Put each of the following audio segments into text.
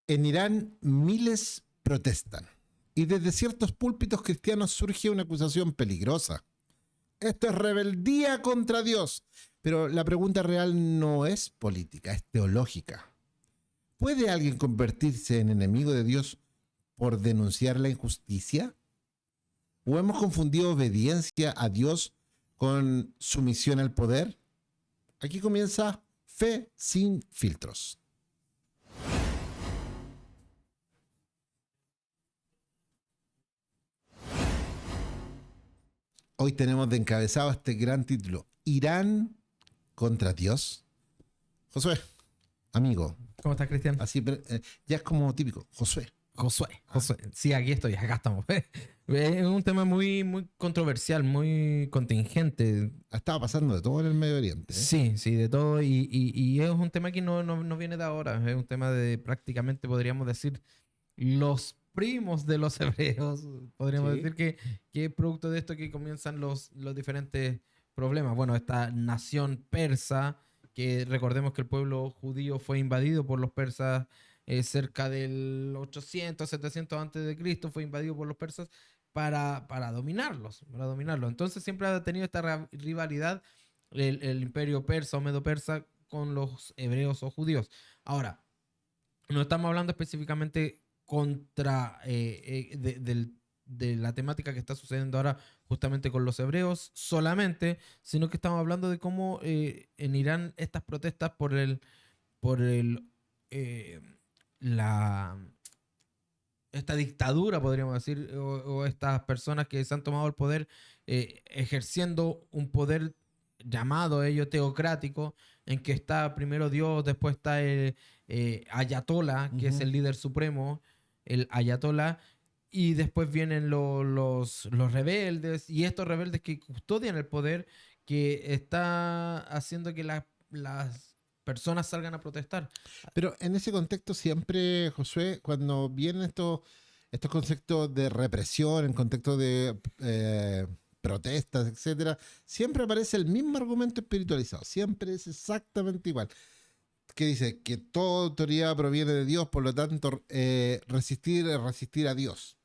En Irán, miles protestan. Y desde ciertos púlpitos cristianos surge una acusación peligrosa. Esto es rebeldía contra Dios. Pero la pregunta real no es política, es teológica. ¿Puede alguien convertirse en enemigo de Dios por denunciar la injusticia? ¿O hemos confundido obediencia a Dios con sumisión al poder? Aquí comienza Fe sin filtros. Hoy tenemos de encabezado este gran título: Irán contra Dios. Josué, amigo, ¿Cómo estás, Cristian? así ya es como típico. Josué. Josué. Sí, aquí estoy, acá estamos. Es un tema muy controversial, muy contingente. Ha estado pasando de todo en el Medio Oriente. Sí, de todo. Y es un tema que no viene de ahora. Es un tema de prácticamente, podríamos decir, los primos de los hebreos. Podríamos Sí. decir que es producto de esto que comienzan los diferentes problemas. Bueno, esta nación persa, que recordemos que el pueblo judío fue invadido por los persas cerca del 800, 700 antes de Cristo, fue invadido por los persas para dominarlos. Entonces siempre ha tenido esta rivalidad el imperio persa o medo-persa con los hebreos o judíos. Ahora, no estamos hablando específicamente contra de la temática que está sucediendo ahora justamente con los hebreos solamente, sino que estamos hablando de cómo en Irán estas protestas por eh, la esta dictadura, podríamos decir, o estas personas que se han tomado el poder ejerciendo un poder llamado ello teocrático, en que está primero Dios, después está el Ayatollah, que es el líder supremo, el Ayatollah, y después vienen los rebeldes, y estos rebeldes que custodian el poder, que está haciendo que las personas salgan a protestar. Pero en ese contexto siempre, Josué, cuando vienen estos conceptos de represión, en contexto de protestas, etcétera, siempre aparece el mismo argumento espiritualizado. Siempre es exactamente igual. Que dice que toda autoridad proviene de Dios, por lo tanto, resistir es resistir a Dios.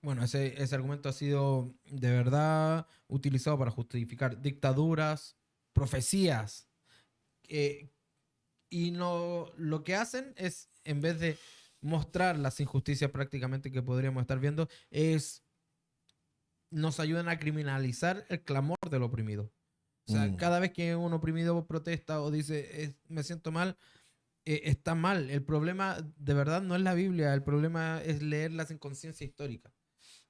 Bueno, ese argumento ha sido de verdad utilizado para justificar dictaduras, profecías. eh, y no, lo que hacen es, en vez de mostrar las injusticias prácticamente que podríamos estar viendo, es nos ayudan a criminalizar el clamor del oprimido. O sea, cada vez que un oprimido protesta o dice, me siento mal, está mal. El problema de verdad no es la Biblia, el problema es leerla sin conciencia histórica.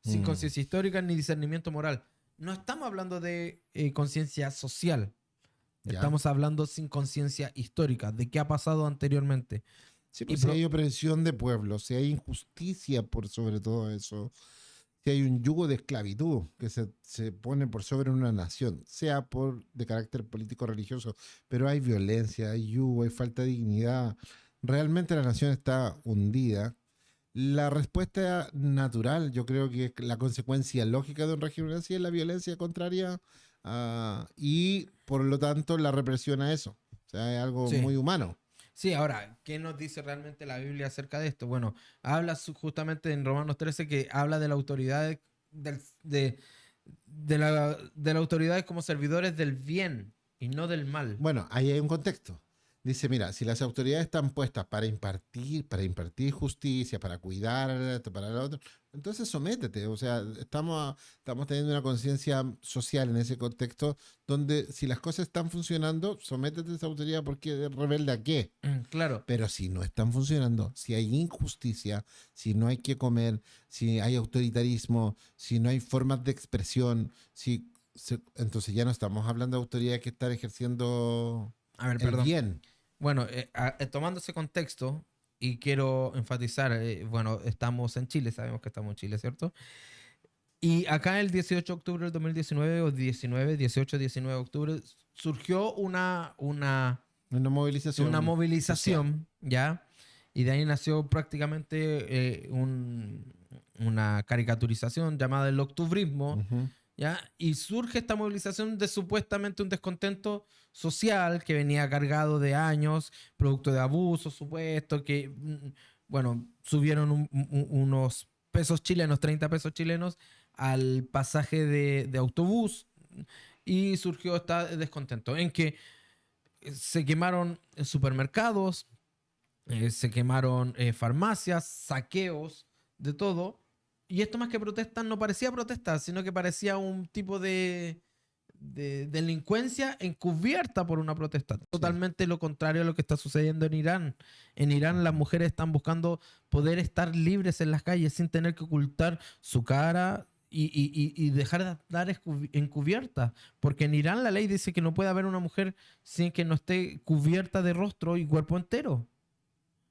Sin conciencia histórica ni discernimiento moral. No estamos hablando de conciencia social. ¿Ya? Estamos hablando sin conciencia histórica, de qué ha pasado anteriormente. Sí, pues si hay opresión de pueblos, si hay injusticia por sobre todo eso, si hay un yugo de esclavitud que se pone por sobre una nación, sea por de carácter político religioso, pero hay violencia, hay yugo, hay falta de dignidad, realmente la nación está hundida. La respuesta natural, yo creo que la consecuencia lógica de un régimen así es la violencia contraria y por lo tanto la represión a eso. O sea, es algo muy humano. Sí, ahora, ¿qué nos dice realmente la Biblia acerca de esto? Bueno, habla justamente en Romanos 13 que habla de la autoridad de la autoridad como servidores del bien y no del mal. Bueno, ahí hay un contexto. Dice, mira, si las autoridades están puestas para impartir justicia, para cuidar a esto, para lo otro, entonces sométete. O sea, estamos teniendo una conciencia social en ese contexto donde si las cosas están funcionando, sométete a esa autoridad porque es rebelde a qué. Claro. Pero si no están funcionando, si hay injusticia, si no hay que comer, si hay autoritarismo, si no hay formas de expresión, entonces ya no estamos hablando de autoridades que están ejerciendo A ver, el perdón. bien. Bueno, tomando ese contexto, y quiero enfatizar, bueno, estamos en Chile, sabemos que estamos en Chile, ¿cierto? Y acá el 18 de octubre del 2019, o 18, 19 de octubre, surgió una Una movilización movilización, ¿ya? Y de ahí nació prácticamente una caricaturización llamada el octubrismo, social. ¿ya? Y surge esta movilización de supuestamente un descontento social que venía cargado de años, producto de abusos supuestos, que bueno, subieron unos pesos chilenos, 30 pesos chilenos al pasaje de autobús y surgió este descontento en que se quemaron supermercados, se quemaron farmacias, saqueos, de todo. Y esto más que protestas no parecía protesta, sino que parecía un tipo de delincuencia encubierta por una protesta. Totalmente lo contrario a lo que está sucediendo en Irán. En Irán las mujeres están buscando poder estar libres en las calles sin tener que ocultar su cara y dejar de estar encubierta. Porque en Irán la ley dice que no puede haber una mujer sin que no esté cubierta de rostro y cuerpo entero.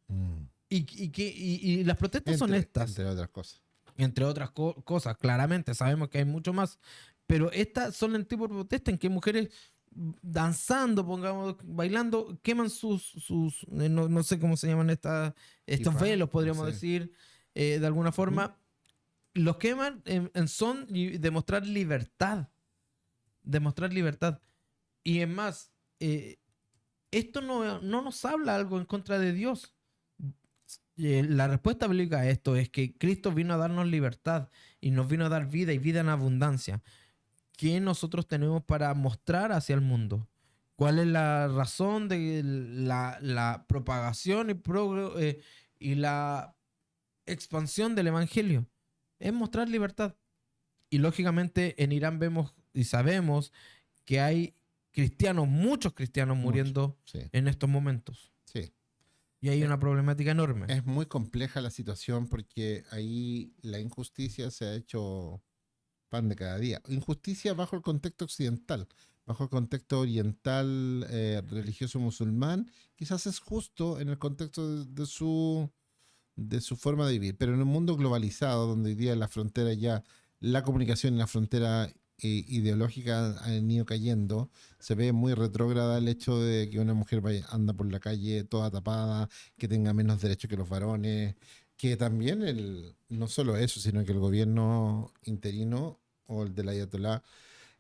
Mm. Y las protestas son estas. Entre otras cosas. Entre otras cosas, claramente, sabemos que hay mucho más. Pero estas son el tipo de protesta en que mujeres danzando, pongamos, bailando, queman no sé cómo se llaman estos Kipá, velos, podríamos no sé. decir, de alguna forma. Los queman en son de mostrar libertad. Demostrar libertad. Y es más, esto no nos habla algo en contra de Dios. La respuesta bíblica a esto es que Cristo vino a darnos libertad y nos vino a dar vida y vida en abundancia. ¿Qué nosotros tenemos para mostrar hacia el mundo? ¿Cuál es la razón de la propagación y la expansión del evangelio? Es mostrar libertad. Y lógicamente en Irán vemos y sabemos que hay cristianos, muchos cristianos muriendo Sí. en estos momentos. Sí. Y hay una problemática enorme. Es muy compleja la situación porque ahí la injusticia se ha hecho pan de cada día. Injusticia bajo el contexto occidental, bajo el contexto oriental, religioso musulmán, quizás es justo en el contexto de su forma de vivir, pero en un mundo globalizado, donde hoy día la frontera ya, la comunicación y la frontera ideológica han ido cayendo, se ve muy retrógrada el hecho de que una mujer anda por la calle toda tapada, que tenga menos derechos que los varones, que también no solo eso, sino que el gobierno interino o el del Ayatolá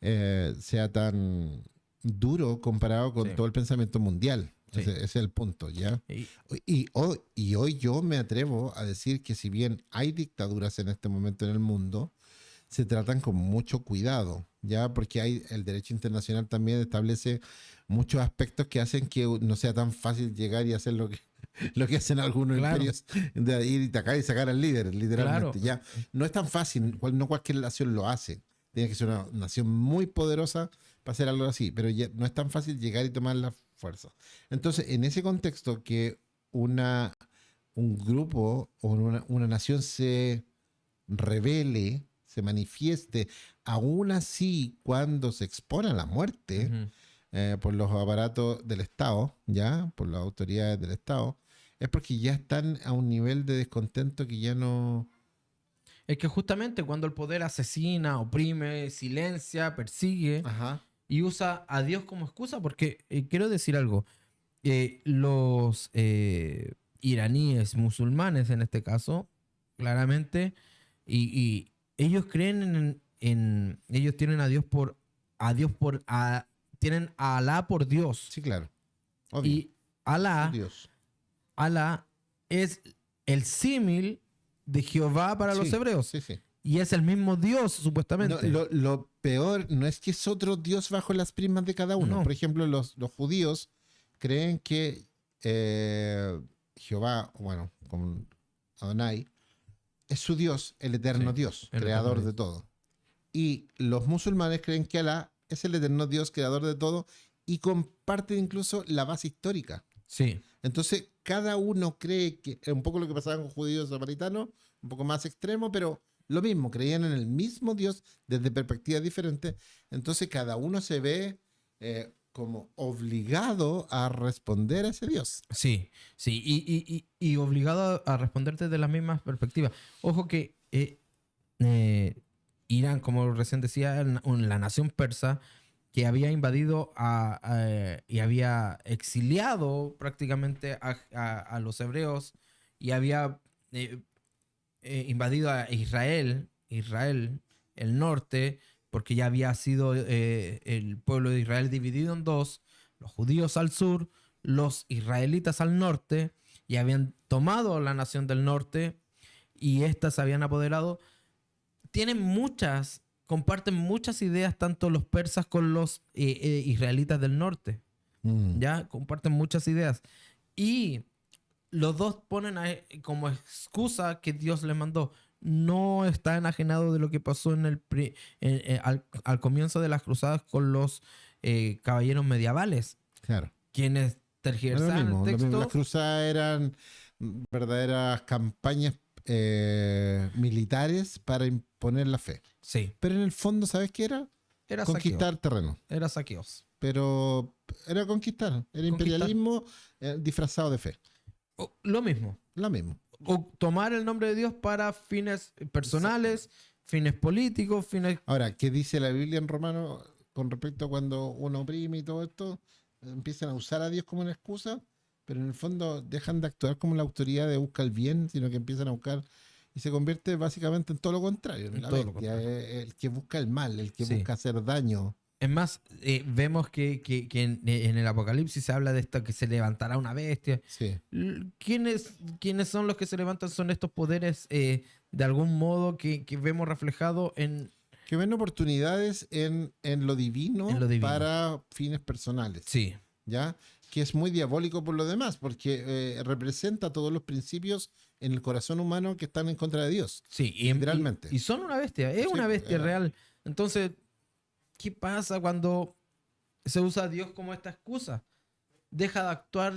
sea tan duro comparado con Sí. todo el pensamiento mundial. Sí. Ese es el punto, ¿ya? Y- Y hoy yo me atrevo a decir que si bien hay dictaduras en este momento en el mundo, se tratan con mucho cuidado, ¿ya? Porque el derecho internacional también establece muchos aspectos que hacen que no sea tan fácil llegar y hacer lo que hacen algunos Claro. imperios, de ir y atacar y sacar al líder, literalmente, Claro. ¿ya? No es tan fácil, no cualquier nación lo hace. Tiene que ser una nación muy poderosa para hacer algo así, pero ya no es tan fácil llegar y tomar la fuerza. Entonces, en ese contexto, que un grupo o una nación se revele, se manifieste, aún así cuando se expone a la muerte Ujú. por los aparatos del Estado, ya, por las autoridades del Estado, es porque ya están a un nivel de descontento que ya no... Es que justamente cuando el poder asesina, oprime, silencia, persigue Ajá. y usa a Dios como excusa, porque quiero decir algo, los iraníes, musulmanes en este caso, claramente, y ellos creen ellos tienen a Dios tienen a Alá por Dios. Sí, claro. Obvio. Y Alá Dios. es el símil de Jehová para los Sí, hebreos. Sí, sí. Y es el mismo Dios, No, supuestamente. lo peor no es que es otro Dios bajo las primas de cada uno. No. Por ejemplo, los judíos creen que Jehová, bueno, como Adonai, es su Dios, el eterno Sí, Dios, el creador eterno de todo. Y los musulmanes creen que Alá es el eterno Dios, creador de todo, y comparte incluso la base histórica. Sí. Entonces, cada uno cree que es un poco lo que pasaba con judíos samaritanos, un poco más extremo, pero lo mismo, creían en el mismo Dios desde perspectivas diferentes. Entonces, cada uno se ve como obligado a responder a ese Dios. Sí, sí, y obligado a responderte de las mismas perspectivas. Ojo que Irán, como recién decía, la nación persa que había invadido y había exiliado prácticamente a los hebreos y había invadido a Israel, el norte, porque ya había sido el pueblo de Israel dividido en dos, los judíos al sur, los israelitas al norte, y habían tomado la nación del norte y éstas se habían apoderado, comparten muchas ideas tanto los persas con los israelitas del norte. Ya comparten muchas ideas. Y los dos ponen como excusa que Dios les mandó. No está enajenado de lo que pasó al comienzo de las cruzadas con los caballeros medievales, Claro. quienes Bueno, tergiversaban el lo mismo. texto. Las cruzadas eran verdaderas campañas militares para imponer la fe. Sí, Pero en el fondo, ¿sabes qué era? era Conquistar terreno. Era saqueos. Pero era conquistar. Era imperialismo disfrazado de fe. Lo mismo. Lo mismo. O tomar el nombre de Dios para fines personales, fines políticos, fines... Ahora, ¿qué dice la Biblia en Romano con respecto a cuando uno oprime y todo esto? Empiezan a usar a Dios como una excusa, pero en el fondo dejan de actuar como la autoridad de buscar el bien, sino que empiezan a buscar y se convierte básicamente en todo lo contrario. En La todo lo bestia, contrario. el que busca el mal, el que Sí. busca hacer daño. Es más, vemos que en el Apocalipsis se habla de esto, que se levantará una bestia. Sí. ¿Quiénes son los que se levantan? Son estos poderes de algún modo que vemos reflejado en... Que ven oportunidades en lo divino, En lo divino. para fines personales. Sí, ¿Ya? Que es muy diabólico por lo demás, porque representa todos los principios en el corazón humano que están en contra de Dios. sí. Literalmente. Y son una bestia, es Sí, una bestia era- real. Entonces, ¿qué pasa cuando se usa a Dios como esta excusa? Deja de actuar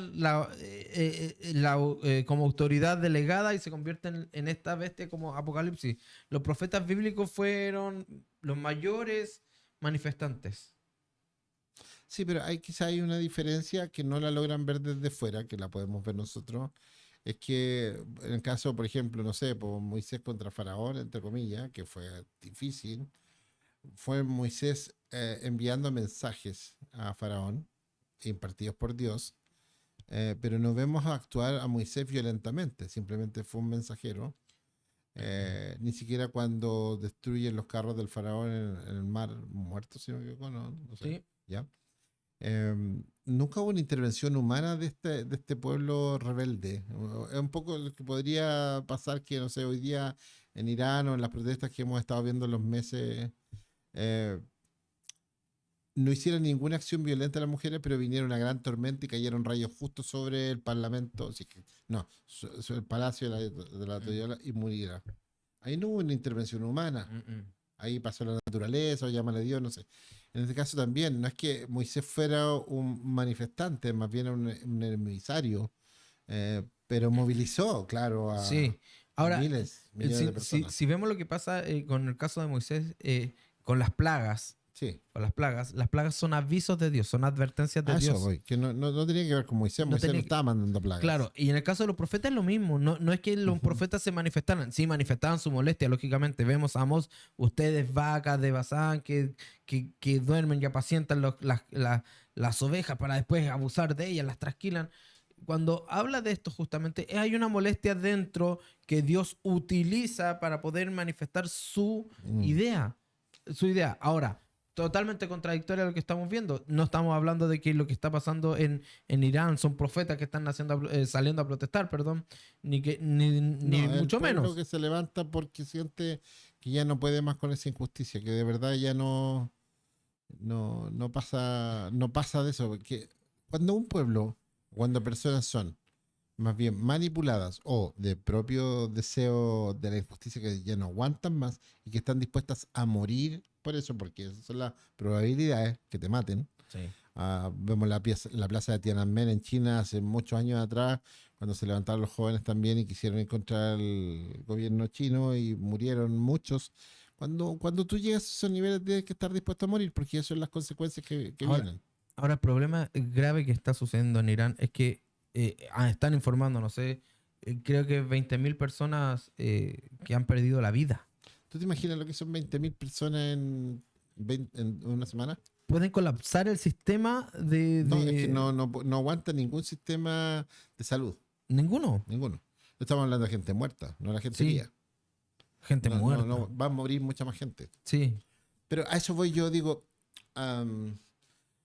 como autoridad delegada y se convierte en esta bestia como Apocalipsis. Los profetas bíblicos fueron los mayores manifestantes. Sí, pero quizá hay una diferencia que no la logran ver desde fuera, que la podemos ver nosotros. Es que en el caso, por ejemplo, no sé, por Moisés contra Faraón, entre comillas, que fue difícil, fue Moisés enviando mensajes a Faraón, impartidos por Dios, pero no vemos actuar a Moisés violentamente, simplemente fue un mensajero. Ni siquiera cuando destruyen los carros del faraón en el mar muerto, si no me equivoco, no sé. ¿Sí? ¿Ya? Nunca hubo una intervención humana de este pueblo rebelde. Es un poco lo que podría pasar que, no sé, hoy día en Irán o en las protestas que hemos estado viendo en los meses, eh, no hicieron ninguna acción violenta a las mujeres, pero vinieron una gran tormenta y cayeron rayos justo sobre el parlamento, no, sobre el palacio de la Toyola y murieron. Ahí no hubo una intervención humana. Ahí pasó la naturaleza, o llámale Dios, no sé. En este caso también, no es que Moisés fuera un manifestante, más bien un emisario, pero movilizó, claro, a Sí. Ahora, millones de personas. si vemos lo que pasa con el caso de Moisés, con las plagas, Sí, las plagas son avisos de Dios, son advertencias de a eso Dios. voy, que no tenía que ver con Moisés, No Moisés no tenía- estaba mandando plagas. Claro, y en el caso de los profetas es lo mismo. No es que los profetas se manifestaran, sí manifestaban su molestia, lógicamente. Vemos a Amós, ustedes vacas de Basán que duermen y apacientan las ovejas para después abusar de ellas, las trasquilan. Cuando habla de esto justamente, hay una molestia dentro que Dios utiliza para poder manifestar su idea. Su idea. Ahora, totalmente contradictoria a lo que estamos viendo. No estamos hablando de que lo que está pasando en Irán son profetas que están saliendo a protestar, perdón, ni No, el mucho pueblo menos. que se levanta porque siente que ya no puede más con esa injusticia, que de verdad ya no pasa de eso. Porque cuando un pueblo, cuando personas son más bien manipuladas o de propio deseo de la injusticia que ya no aguantan más y que están dispuestas a morir por eso, porque esas son las probabilidades que te maten. Sí. Vemos la plaza de Tiananmen en China hace muchos años atrás, cuando se levantaron los jóvenes también y quisieron ir contra el gobierno chino y murieron muchos. Cuando tú llegas a esos niveles tienes que estar dispuesto a morir, porque eso son las consecuencias que vienen. Ahora, el problema grave que está sucediendo en Irán es que están informando, no sé, creo que 20.000 personas que han perdido la vida. ¿Tú te imaginas lo que son 20.000 personas en una semana? Pueden colapsar el sistema de... No, es que no aguanta ningún sistema de salud, Ninguno. ninguno. No estamos hablando de gente muerta, no la gente Sí, viva. gente muerta. Va a morir mucha más gente. Sí. Pero a eso voy yo, digo,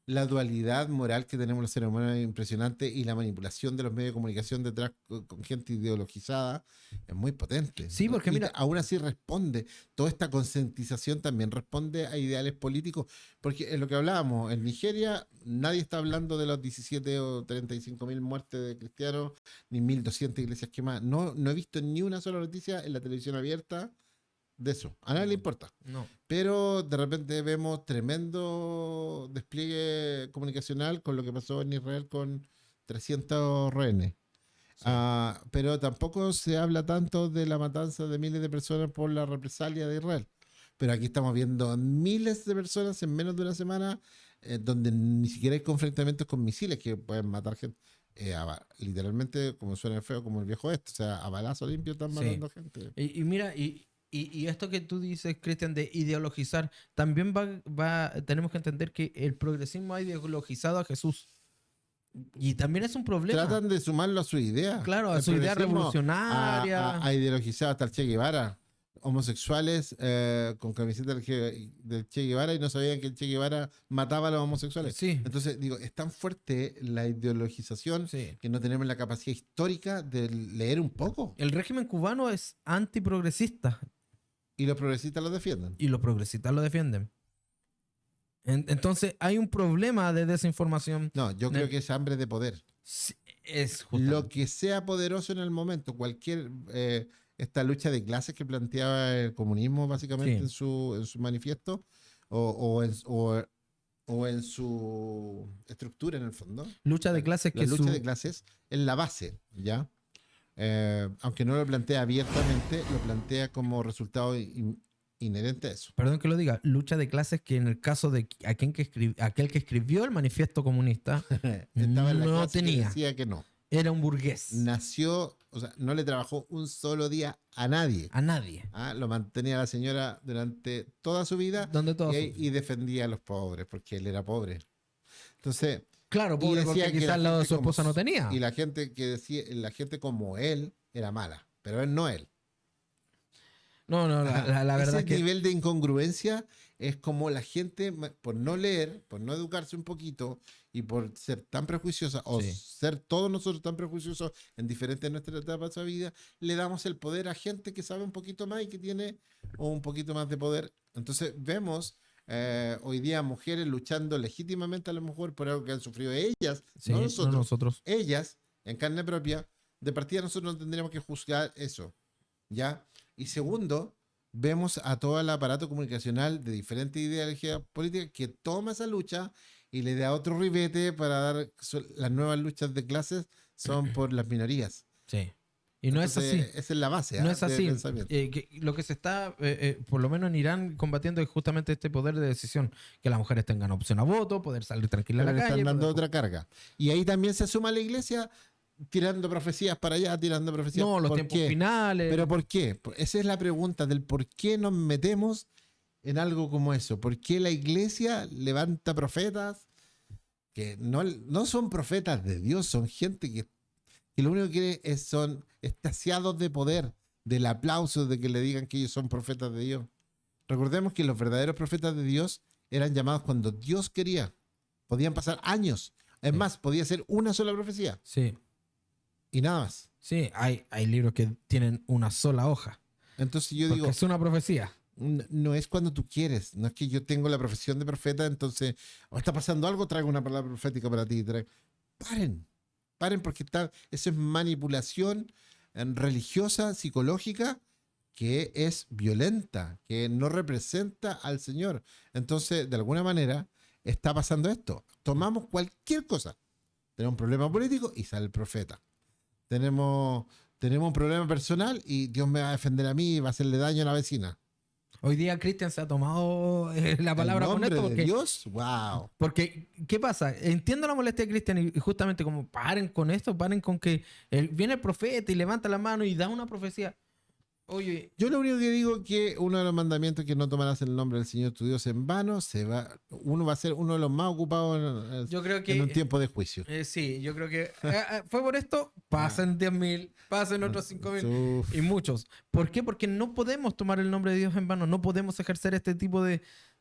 la dualidad moral que tenemos los seres humanos es impresionante y la manipulación de los medios de comunicación detrás con gente ideologizada es muy potente. Sí, porque mira, aún así responde, toda esta concientización también responde a ideales políticos, porque en lo que hablábamos, en Nigeria nadie está hablando de los 17 o 35.000 muertes de cristianos, ni 1.200 iglesias quemadas. No he visto ni una sola noticia en la televisión abierta de eso. A nadie le importa. no. Pero de repente vemos tremendo despliegue comunicacional con lo que pasó en Israel con 300 rehenes. Sí. Pero tampoco se habla tanto de la matanza de miles de personas por la represalia de Israel. Pero aquí estamos viendo miles de personas en menos de una semana, donde ni siquiera hay confrontamientos con misiles que pueden matar gente. Literalmente, como suena feo, como el viejo este, o sea, a balazo limpio están matando gente. Y mira, y esto que tú dices, Cristian, de ideologizar, también tenemos que entender que el progresismo ha ideologizado a Jesús. Y también es un problema. Tratan de sumarlo a su idea. Claro, a El su idea progresismo revolucionaria. ha ideologizado hasta el Che Guevara. Homosexuales con camiseta del Che Guevara y no sabían que el Che Guevara mataba a los homosexuales. Sí, Entonces, digo, es tan fuerte la ideologización sí. que no tenemos la capacidad histórica de leer un poco. El régimen cubano es antiprogresista Y los progresistas lo defienden. y los progresistas lo defienden. Entonces hay un problema de desinformación. No, yo creo que es hambre de poder. Sí, es justamente. Lo que sea poderoso en el momento, cualquier esta lucha de clases que planteaba el comunismo básicamente Sí. en su manifiesto o en su estructura en el fondo. Lucha de clases La que lucha de clases es la base, ¿ya? Aunque no lo plantea abiertamente, lo plantea como resultado inherente a eso. Perdón que lo diga, lucha de clases que en el caso de aquel que escribió el manifiesto comunista Estaba en la no clase que tenía. decía que no. Era un burgués. Nació, o sea, no le trabajó un solo día a nadie. A nadie. Lo mantenía la señora durante toda su vida Donde todos. y defendía a los pobres, porque él era pobre. Entonces, Claro, y pobre, decía porque que quizás la gente su como esposa no tenía. Y la gente que decía, la gente como él era mala, pero él no él. No, la verdad Ese es que. nivel de incongruencia es como la gente, por no leer, por no educarse un poquito y por ser tan prejuiciosa, o Sí. ser todos nosotros tan prejuiciosos en diferentes nuestras etapas de vida, le damos el poder a gente que sabe un poquito más y que tiene un poquito más de poder. Entonces vemos hoy día mujeres luchando legítimamente a lo mejor por algo que han sufrido ellas, Sí, no nosotros. nosotros. Ellas, en carne propia, de partida nosotros no tendríamos que juzgar eso, ¿ya? Y segundo, vemos a todo el aparato comunicacional de diferentes ideologías políticas que toma esa lucha y le da otro ribete para dar las nuevas luchas de clases son por las minorías. Sí. Y no Entonces, es así. esa es la base. No es del así. pensamiento. Lo que se está, por lo menos en Irán, combatiendo es justamente este poder de decisión. Que las mujeres tengan opción a voto, poder salir tranquilas a Pero la le calle. están dando poder- otra carga. Y ahí también se suma la iglesia tirando profecías para allá, tirando profecías. No, los ¿Por tiempos qué? finales. ¿Pero por qué? Esa es la pregunta del por qué nos metemos en algo como eso. ¿Por qué la iglesia levanta profetas que no son profetas de Dios, son gente que lo único que quiere son extasiados de poder, del aplauso de que le digan que ellos son profetas de Dios? Recordemos que los verdaderos profetas de Dios eran llamados cuando Dios quería. Podían pasar años. Es Sí. más, podía ser una sola profecía Sí, y nada más. sí, hay libros que tienen una sola hoja. Entonces yo Porque digo, es una profecía. no es cuando tú quieres, no es que yo tengo la profesión de profeta, entonces, está pasando algo, traigo una palabra profética para ti. Paren porque eso es manipulación religiosa, psicológica, que es violenta, que no representa al Señor. Entonces, de alguna manera, está pasando esto. Tomamos cualquier cosa. Tenemos un problema político y sale el profeta. Tenemos un problema personal y Dios me va a defender a mí y va a hacerle daño a la vecina. Hoy día Cristian se ha tomado la palabra ¿El con nombre esto de porque, Dios? ¡Wow! porque, ¿qué pasa? Entiendo la molestia de Cristian y justamente como paren con esto, paren con que viene el profeta y levanta la mano y da una profecía. Oye, Yo lo único que digo es que uno de los mandamientos que no tomarás el nombre del Señor tu Dios en vano, uno va a ser uno de los más ocupados yo creo en que un tiempo de juicio. sí, yo creo que fue por esto, pasen 10.000, pasen otros 5.000 Uf. y muchos. ¿Por qué? Porque no podemos tomar el nombre de Dios en vano, no podemos ejercer este tipo de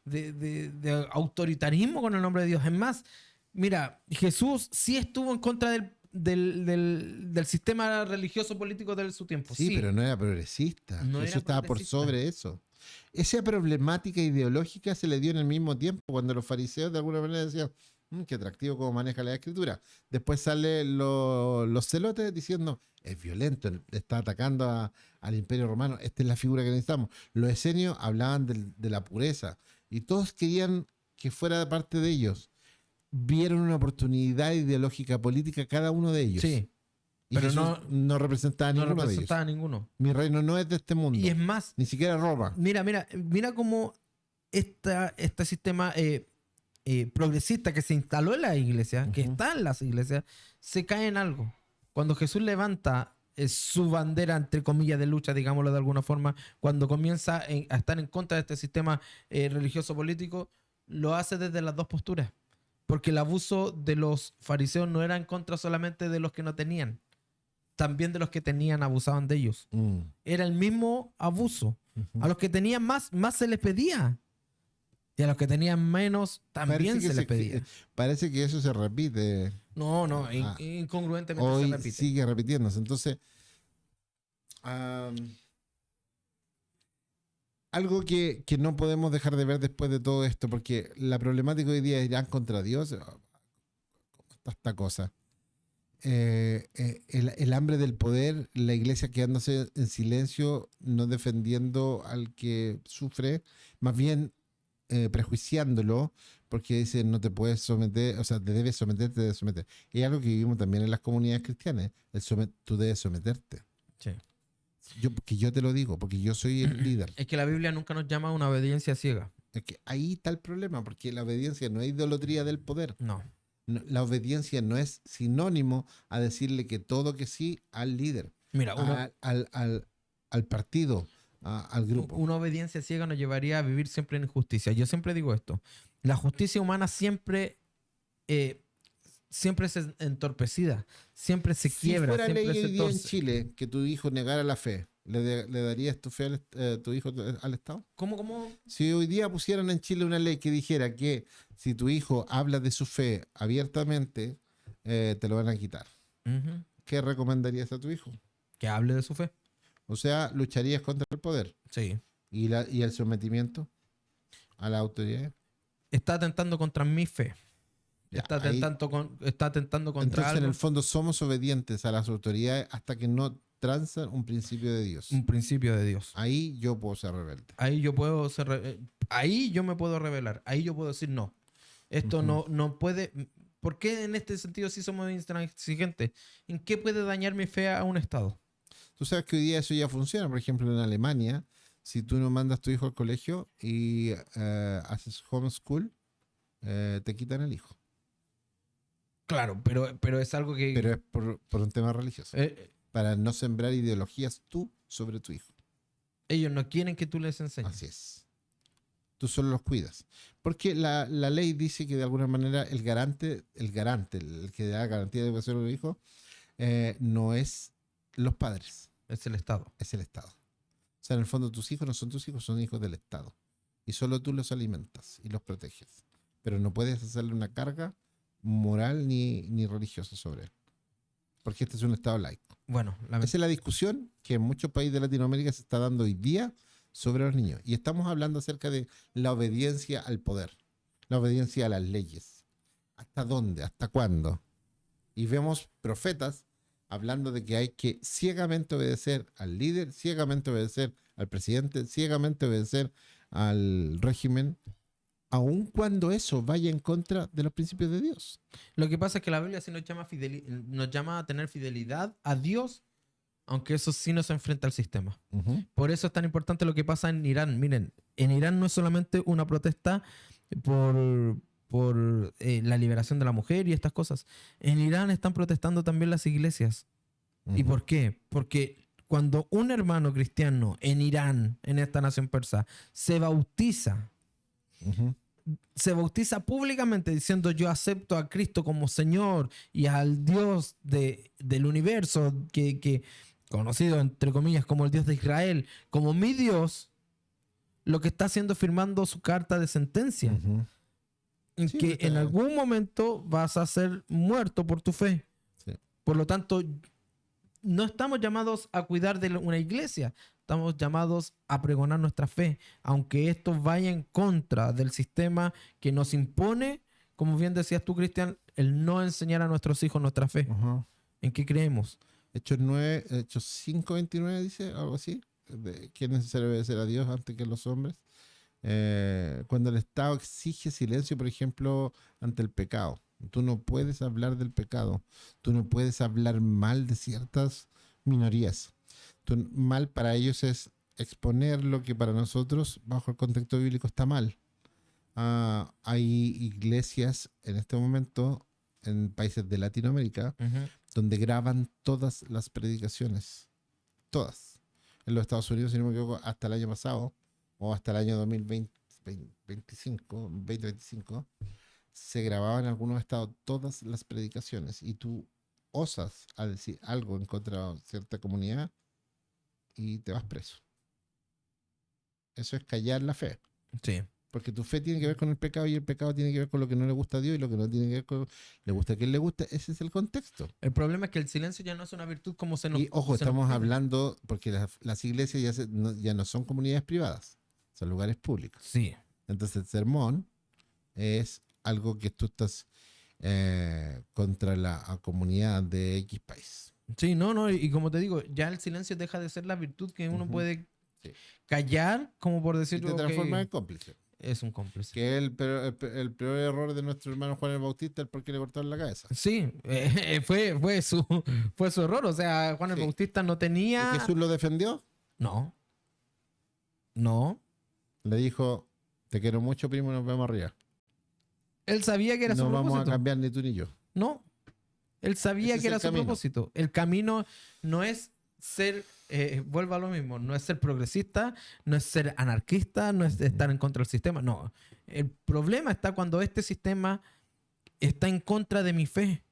de autoritarismo con el nombre de Dios. Es más, mira, Jesús sí estuvo en contra del sistema religioso político de su tiempo. Sí, Sí, pero no era progresista. no Eso era estaba por progresista. sobre eso. Esa problemática ideológica se le dio en el mismo tiempo cuando los fariseos de alguna manera decían, qué atractivo cómo maneja la escritura. Después salen los celotes diciendo, es violento, está atacando al imperio romano, esta es la figura que necesitamos. Los esenios hablaban de la pureza y todos querían que fuera de parte de ellos. Vieron una oportunidad ideológica política cada uno de ellos. Sí, Y pero Jesús no representaba a no ninguno de ellos. representaba a ninguno. Mi reino no es de este mundo, Y es más, ni siquiera Roma. mira cómo este sistema progresista que se instaló en la iglesia, que Ujú. está en las iglesias, se cae en algo. Cuando Jesús levanta su bandera, entre comillas, de lucha, digámoslo de alguna forma, cuando comienza a estar en contra de este sistema religioso político, lo hace desde las dos posturas. Porque el abuso de los fariseos no era en contra solamente de los que no tenían, también de los que tenían abusaban de ellos. Mm. Era el mismo abuso. Ujú. A los que tenían más se les pedía. Y a los que tenían menos también se les pedía. Parece que eso se repite. No, Ah, incongruentemente se hoy repite. sigue repitiéndose. Entonces, am, algo que no podemos dejar de ver después de todo esto, porque la problemática hoy día es Irán contra Dios. ¿Cómo está esta cosa? El hambre del poder, la iglesia quedándose en silencio, no defendiendo al que sufre, más bien prejuiciándolo, porque dice no te puedes someter, o sea, te debes someter, te debes someter. Y es algo que vivimos también en las comunidades cristianas, tú debes someterte. Sí. Porque yo te lo digo, porque yo soy el líder. Es que la Biblia nunca nos llama a una obediencia ciega. Es que ahí está el problema, porque la obediencia no es idolatría del poder. No. La obediencia no es sinónimo a decirle que todo que sí al líder, Mira, al partido, al grupo. una obediencia ciega nos llevaría a vivir siempre en injusticia. Yo siempre digo esto. La justicia humana siempre es entorpecida, siempre se quiebra, Si fuera siempre ley se hoy día en torce. Chile que tu hijo negara la fe, ¿le darías tu fe tu hijo al Estado? ¿Cómo? Si hoy día pusieran en Chile una ley que dijera que si tu hijo habla de su fe abiertamente, te lo van a quitar, Ujú. ¿qué recomendarías a tu hijo? Que hable de su fe. O sea, lucharías contra el poder Sí. y el sometimiento a la autoridad. Está atentando contra mi fe. Ya, Está ahí- atentando contra Entonces, en algo. el fondo, somos obedientes a las autoridades hasta que no transan un principio de Dios. Un principio de Dios. Ahí yo puedo ser rebelde. Ahí yo puedo ahí yo me puedo revelar. Ahí yo puedo decir no. Esto Ujú. no puede. ¿Por qué en este sentido sí somos intransigentes? ¿En qué puede dañar mi fe a un Estado? Tú sabes que hoy día eso ya funciona. Por ejemplo, en Alemania, si tú no mandas a tu hijo al colegio y haces homeschool, te quitan el hijo. Claro, pero es algo que Pero es por un tema religioso. Para no sembrar ideologías tú sobre tu hijo. ellos no quieren que tú les enseñes. Así es. Tú solo los cuidas. Porque la ley dice que de alguna manera el que da garantía de educación a los hijos, no es los padres, Es el Estado. es el Estado. O sea, en el fondo tus hijos no son tus hijos, son hijos del Estado. Y solo tú los alimentas y los proteges. Pero no puedes hacerle una carga moral ni religiosa sobre él. Porque este es un Estado laico. Bueno, Esa es la discusión que en muchos países de Latinoamérica se está dando hoy día sobre los niños. Y estamos hablando acerca de la obediencia al poder, la obediencia a las leyes. ¿Hasta dónde? ¿Hasta cuándo? Y vemos profetas hablando de que hay que ciegamente obedecer al líder, ciegamente obedecer al presidente, ciegamente obedecer al régimen, aun cuando eso vaya en contra de los principios de Dios. Lo que pasa es que la Biblia sí nos llama a tener fidelidad a Dios, aunque eso sí nos enfrenta al sistema. Ujú. Por eso es tan importante lo que pasa en Irán. Miren, en Irán no es solamente una protesta por la liberación de la mujer y estas cosas. En Irán están protestando también las iglesias. ¿Y Ujú. por qué? Porque cuando un hermano cristiano en Irán, en esta nación persa, se bautiza públicamente diciendo yo acepto a Cristo como Señor y al Dios del universo, que conocido entre comillas como el Dios de Israel, como mi Dios, lo que está haciendo es firmando su carta de sentencia, Ujú. en Sí, que está en bien. algún momento vas a ser muerto por tu fe. Sí. Por lo tanto, no estamos llamados a cuidar de una iglesia, estamos llamados a pregonar nuestra fe, aunque esto vaya en contra del sistema que nos impone, como bien decías tú, Cristian, el no enseñar a nuestros hijos nuestra fe. Ajá. ¿En qué creemos? Hechos 5:29 dice, algo así, que es necesario obedecer a Dios antes que a los hombres. Cuando el Estado exige silencio, por ejemplo, ante el pecado. Tú no puedes hablar del pecado. Tú no puedes hablar mal de ciertas minorías. Mal para ellos es exponer lo que para nosotros, bajo el contexto bíblico, está mal. Hay iglesias en este momento en países de Latinoamérica donde graban todas las predicaciones. Todas. En los Estados Unidos, si no me equivoco, hasta el año pasado, o hasta el año 2025, se grababan en algunos estados todas las predicaciones. Y tú osas a decir algo en contra de cierta comunidad y te vas preso. Eso es callar la fe. Sí. Porque tu fe tiene que ver con el pecado y el pecado tiene que ver con lo que no le gusta a Dios y lo que no tiene que ver con le gusta a quien le gusta. Ese es el contexto. El problema es que el silencio ya no es una virtud como se nos... Y ojo, se nos estamos pide. hablando, porque las iglesias ya no son comunidades privadas, son lugares públicos. Sí. Entonces el sermón es algo que tú estás contra la comunidad de X país. Sí, no, y como te digo, ya el silencio deja de ser la virtud que uno Ujú. puede Sí. callar, como por Y decirlo, te ok, transformas en cómplice. es un cómplice. Que es el peor error de nuestro hermano Juan el Bautista, el por qué le cortaron la cabeza. Sí, fue su error. O sea, Juan el Sí. Bautista no ¿Y tenía... Jesús lo defendió? No. Le dijo, te quiero mucho, primo, nos vemos arriba. Él sabía que era su No vamos a propósito. cambiar ni tú ni yo. No. Él sabía Ese que es era el su camino. propósito. El camino no es ser, vuelvo a lo mismo, no es ser progresista, no es ser anarquista, no es estar en contra del sistema. No. El problema está cuando este sistema está en contra de mi fe.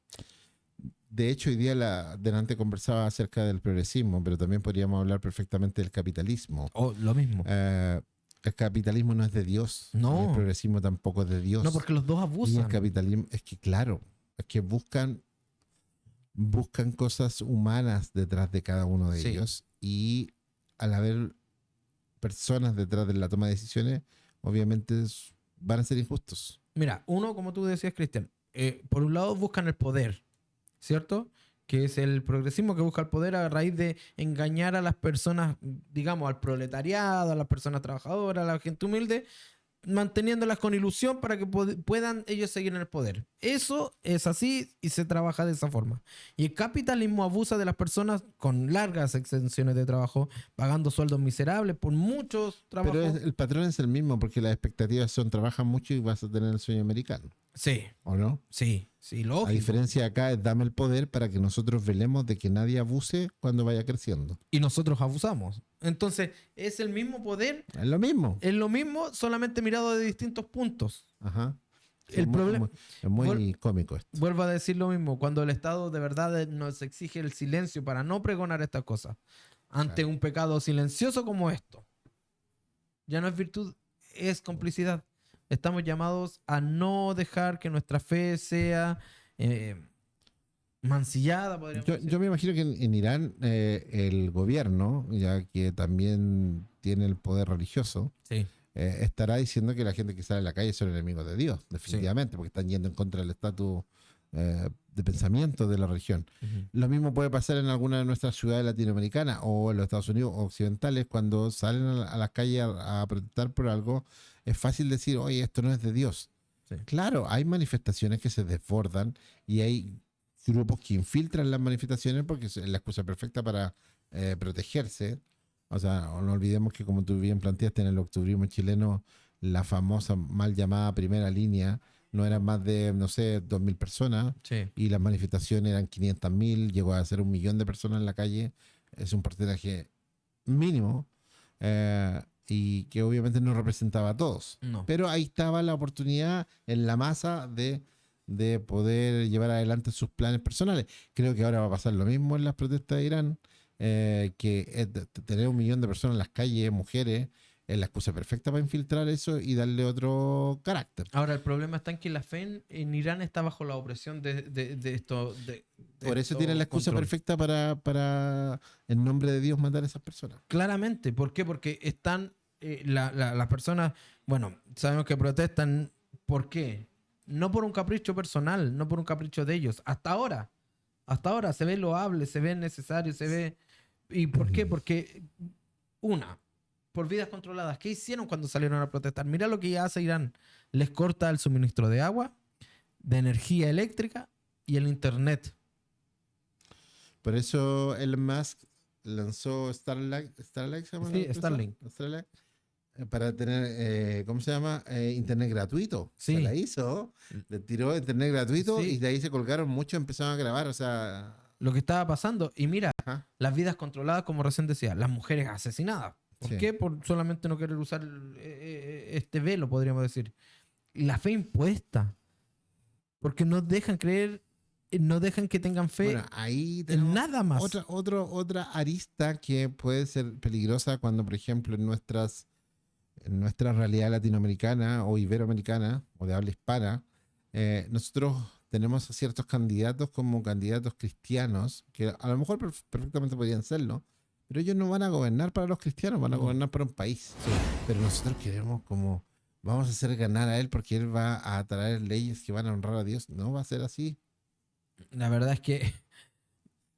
De hecho, hoy día delante conversaba acerca del progresismo, pero también podríamos hablar perfectamente del capitalismo. O lo mismo. El capitalismo no es de Dios. No. El progresismo tampoco es de Dios. No, porque los dos Y el abusan. capitalismo, es que claro, es que buscan cosas humanas detrás de cada uno de Sí. ellos. Y al haber personas detrás de la toma de decisiones, obviamente van a ser injustos. Mira, uno, como tú decías, Cristian, por un lado buscan el poder, ¿cierto? Que es el progresismo que busca el poder a raíz de engañar a las personas, digamos, al proletariado, a las personas trabajadoras, a la gente humilde, manteniéndolas con ilusión para que puedan ellos seguir en el poder. Eso es así y se trabaja de esa forma. Y el capitalismo abusa de las personas con largas extensiones de trabajo, pagando sueldos miserables por muchos trabajos. Pero el patrón es el mismo, porque las expectativas son trabajan mucho y vas a tener el sueño americano, Sí, ¿o no? sí, lógico. La diferencia acá es dame el poder para que nosotros velemos de que nadie abuse cuando vaya creciendo. Y nosotros abusamos. Entonces, es el mismo poder, Es lo mismo. es lo mismo, solamente mirado de distintos puntos. Ajá. Sí, El problema... es muy cómico esto. Vuelvo a decir lo mismo, cuando el Estado de verdad nos exige el silencio para no pregonar estas cosas, ante Claro. un pecado silencioso como esto, ya no es virtud, es complicidad. Estamos llamados a no dejar que nuestra fe sea mancillada, podríamos decir. Yo me imagino que en Irán el gobierno, ya que también tiene el poder religioso, Sí, estará diciendo que la gente que sale a la calle son enemigos de Dios, definitivamente, porque están yendo en contra del estatus de pensamiento de la religión. ujú. Lo mismo puede pasar en alguna de nuestras ciudades latinoamericanas o en los Estados Unidos occidentales, cuando salen a las calles a protestar por algo, es fácil decir, oye, esto no es de Dios. Sí. Claro, hay manifestaciones que se desbordan y hay grupos que infiltran las manifestaciones porque es la excusa perfecta para protegerse. O sea, no olvidemos que, como tú bien planteaste, en el octubrismo chileno, la famosa mal llamada primera línea no eran más de, no sé, 2.000 personas Sí. y las manifestaciones eran 500.000, llegó a ser 1.000.000 de personas en la calle. Es un porcentaje mínimo y que obviamente no representaba a todos. No. Pero ahí estaba la oportunidad en la masa de poder llevar adelante sus planes personales. Creo que ahora va a pasar lo mismo en las protestas de Irán, que es tener 1.000.000 de personas en las calles, mujeres, es la excusa perfecta para infiltrar eso y darle otro carácter. Ahora, el problema está en que la fe en Irán está bajo la opresión de esto. Por eso tienen la excusa perfecta para, en nombre de Dios, matar a esas personas. Claramente. ¿Por qué? Porque están las personas, bueno, sabemos que protestan. ¿Por qué? No por un capricho personal, no por un capricho de ellos. Hasta ahora se ve loable, se ve necesario, se ve... ¿Y por qué? Porque, por vidas controladas. ¿Qué hicieron cuando salieron a protestar? Mira lo que hace Irán. Les corta el suministro de agua, de energía eléctrica y el internet. Por eso Elon Musk lanzó Starlink, ¿Starlink se llama? Sí, Starlink. Starlink, para tener, ¿cómo se llama? Internet gratuito. Sí. Se la hizo, le tiró internet gratuito Sí. y de ahí se colgaron muchos, empezaron a grabar, o sea... Lo que estaba pasando. Y mira, Ajá. las vidas controladas, como recién decía, las mujeres asesinadas. ¿Por Sí. qué? Por solamente no querer usar este velo, podríamos decir. La fe impuesta. Porque no dejan creer, no dejan que tengan fe Bueno, ahí en tenemos nada más. otra arista que puede ser peligrosa cuando, por ejemplo, en nuestra realidad latinoamericana o iberoamericana o de habla hispana, nosotros tenemos a ciertos candidatos como candidatos cristianos, que a lo mejor perfectamente podrían serlo, pero ellos no van a gobernar para los cristianos, van a No. gobernar para un país. Pero nosotros queremos como, vamos a hacer ganar a él porque él va a traer leyes que van a honrar a Dios. No va a ser así. La verdad es que...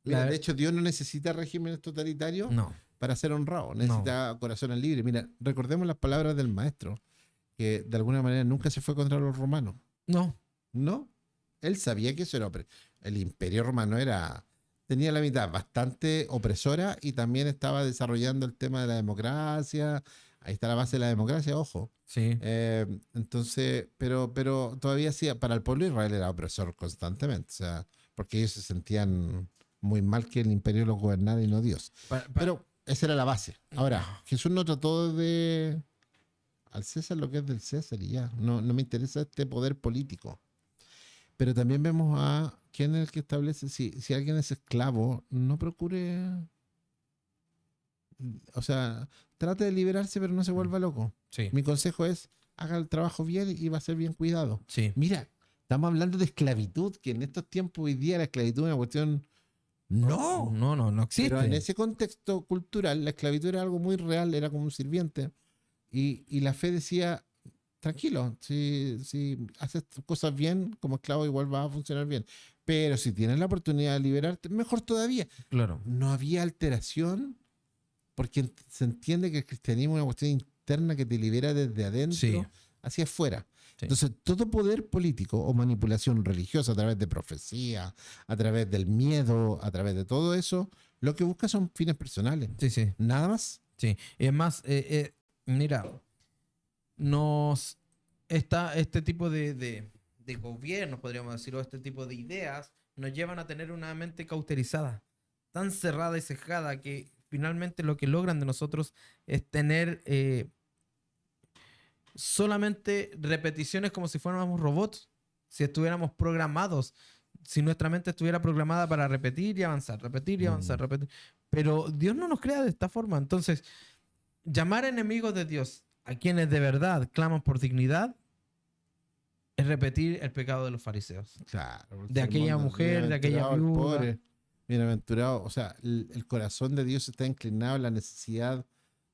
Mira, de hecho, Dios no necesita regímenes totalitarios No. para ser honrado, necesita corazones libres. Mira, recordemos las palabras del maestro, que de alguna manera nunca se fue contra los romanos. No. No, él sabía que eso era el imperio romano tenía la mitad bastante opresora y también estaba desarrollando el tema de la democracia. Ahí está la base de la democracia, ojo. Sí. Entonces, pero todavía sí, para el pueblo de Israel era opresor constantemente, o sea, porque ellos se sentían muy mal que el imperio los gobernara y no Dios. Pero esa era la base. Ahora, Jesús no trató de al César lo que es del César y ya. No me interesa este poder político. Pero también vemos a quién es el que establece, si alguien es esclavo, no procure, o sea, trate de liberarse, pero no se vuelva loco. Sí. Mi consejo es, haga el trabajo bien y va a ser bien cuidado. Sí. Mira, estamos hablando de esclavitud, que en estos tiempos hoy día la esclavitud es una cuestión... No existe. Pero en ese contexto cultural, la esclavitud era algo muy real, era como un sirviente. Y la fe decía, tranquilo, si haces cosas bien, como esclavo igual va a funcionar bien. Pero si tienes la oportunidad de liberarte, mejor todavía. Claro. No había alteración, porque se entiende que el cristianismo es una cuestión interna que te libera desde adentro hacia afuera. Sí. Entonces, todo poder político o manipulación religiosa a través de profecía, a través del miedo, a través de todo eso, lo que busca son fines personales. Sí. Nada más. Sí. Es más, mira, este tipo de gobiernos, podríamos decirlo, este tipo de ideas, nos llevan a tener una mente cauterizada, tan cerrada y cejada, que finalmente lo que logran de nosotros es tener solamente repeticiones como si fuéramos robots, si estuviéramos programados, si nuestra mente estuviera programada para repetir y avanzar, repetir y avanzar, repetir. Pero Dios no nos crea de esta forma. Entonces, llamar enemigos de Dios a quienes de verdad claman por dignidad es repetir el pecado de los fariseos. Claro. De aquella mujer, de aquella viuda. Bienaventurado. O sea, el corazón de Dios está inclinado a la necesidad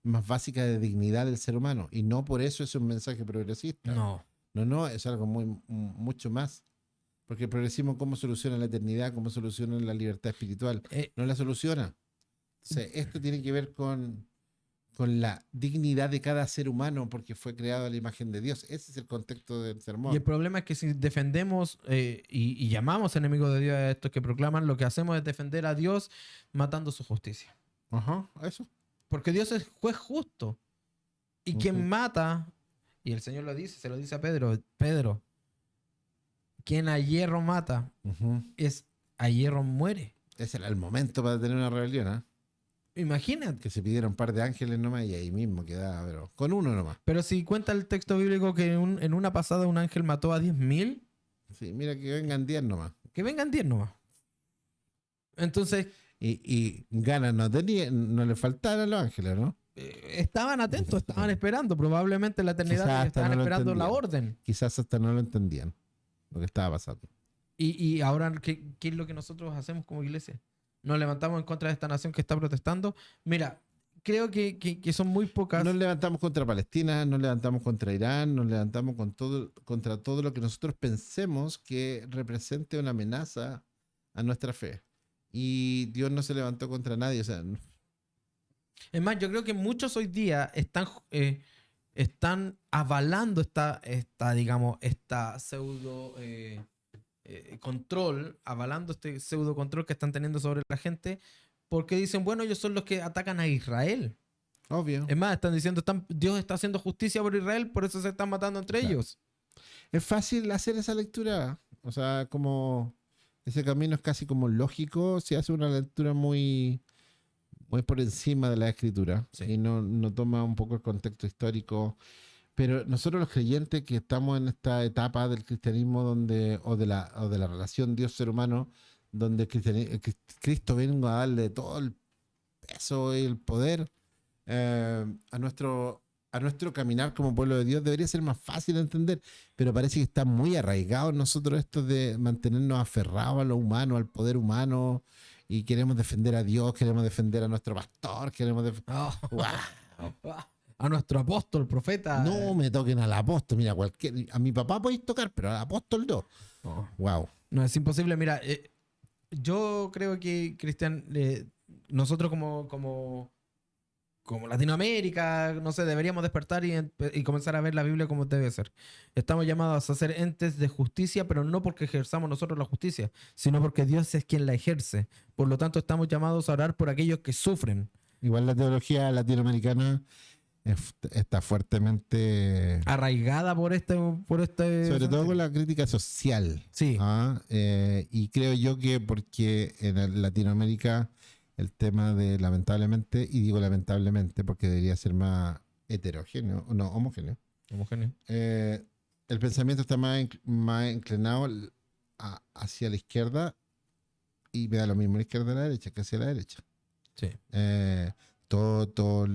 más básica de dignidad del ser humano. Y no por eso es un mensaje progresista. No, es algo mucho más. Porque el progresismo, ¿cómo soluciona la eternidad? ¿Cómo soluciona la libertad espiritual? No la soluciona. Entonces, esto tiene que ver con la dignidad de cada ser humano, porque fue creado a la imagen de Dios. Ese es el contexto del sermón. Y el problema es que si defendemos y llamamos enemigos de Dios a estos que proclaman, lo que hacemos es defender a Dios matando su justicia. Ajá, eso. Porque Dios es juez justo. Y quien mata, y el Señor lo dice, se lo dice a Pedro, quien a hierro mata, es a hierro muere. Ese era el momento para tener una rebelión, ¿eh? Imagínate. Que se pidieron un par de ángeles nomás y ahí mismo quedaba, pero con uno nomás. Pero si cuenta el texto bíblico que en una pasada un ángel mató a 10.000. Sí, mira que vengan 10 nomás. Que vengan 10 nomás. Entonces... Y ganas no le faltaron a los ángeles, ¿no? estaban atentos, estaban esperando. Probablemente en la eternidad Quizás hasta estaban no lo esperando la entendían. orden. Quizás hasta no lo entendían lo que estaba pasando. Y ahora, ¿qué es lo que nosotros hacemos como iglesia? Nos levantamos en contra de esta nación que está protestando. Mira, creo que son muy pocas. Nos levantamos contra Palestina, nos levantamos contra Irán, nos levantamos contra todo lo que nosotros pensemos que represente una amenaza a nuestra fe. Y Dios no se levantó contra nadie. O sea, Es más, yo creo que muchos hoy día están avalando digamos, esta pseudo control, avalando este pseudo control que están teniendo sobre la gente, porque dicen, bueno, ellos son los que atacan a Israel. obvio. Es más, están diciendo, Dios está haciendo justicia por Israel, por eso se están matando entre Claro. ellos. Es fácil hacer esa lectura. O sea, como ese camino es casi como lógico. Se hace una lectura muy, muy por encima de la escritura. Sí. Y no toma un poco el contexto histórico. Pero nosotros los creyentes que estamos en esta etapa del cristianismo o de la relación Dios-ser humano, donde Cristo venga a darle todo el peso y el poder a nuestro caminar como pueblo de Dios, debería ser más fácil de entender, pero parece que está muy arraigado en nosotros esto de mantenernos aferrados a lo humano, al poder humano, y queremos defender a Dios, queremos defender a nuestro pastor, Oh. ¡Wow! A nuestro apóstol, profeta. No me toquen al apóstol, mira, a mi papá podéis tocar, pero al apóstol no. No. Wow. No, es imposible. Mira, yo creo que, Cristian, nosotros como Latinoamérica, no sé, deberíamos despertar y comenzar a ver la Biblia como debe ser. Estamos llamados a ser entes de justicia, pero no porque ejerzamos nosotros la justicia, sino porque Dios es quien la ejerce. Por lo tanto, estamos llamados a orar por aquellos que sufren. Igual la teología latinoamericana está fuertemente Arraigada por este sobre todo con la crítica social. Sí. Y creo yo que porque en Latinoamérica el tema de lamentablemente, y digo lamentablemente porque debería ser más heterogéneo, no, homogéneo, Homogéneo. el pensamiento está más inclinado hacia la izquierda, y me da lo mismo la izquierda a la derecha que hacia la derecha. Sí. Todo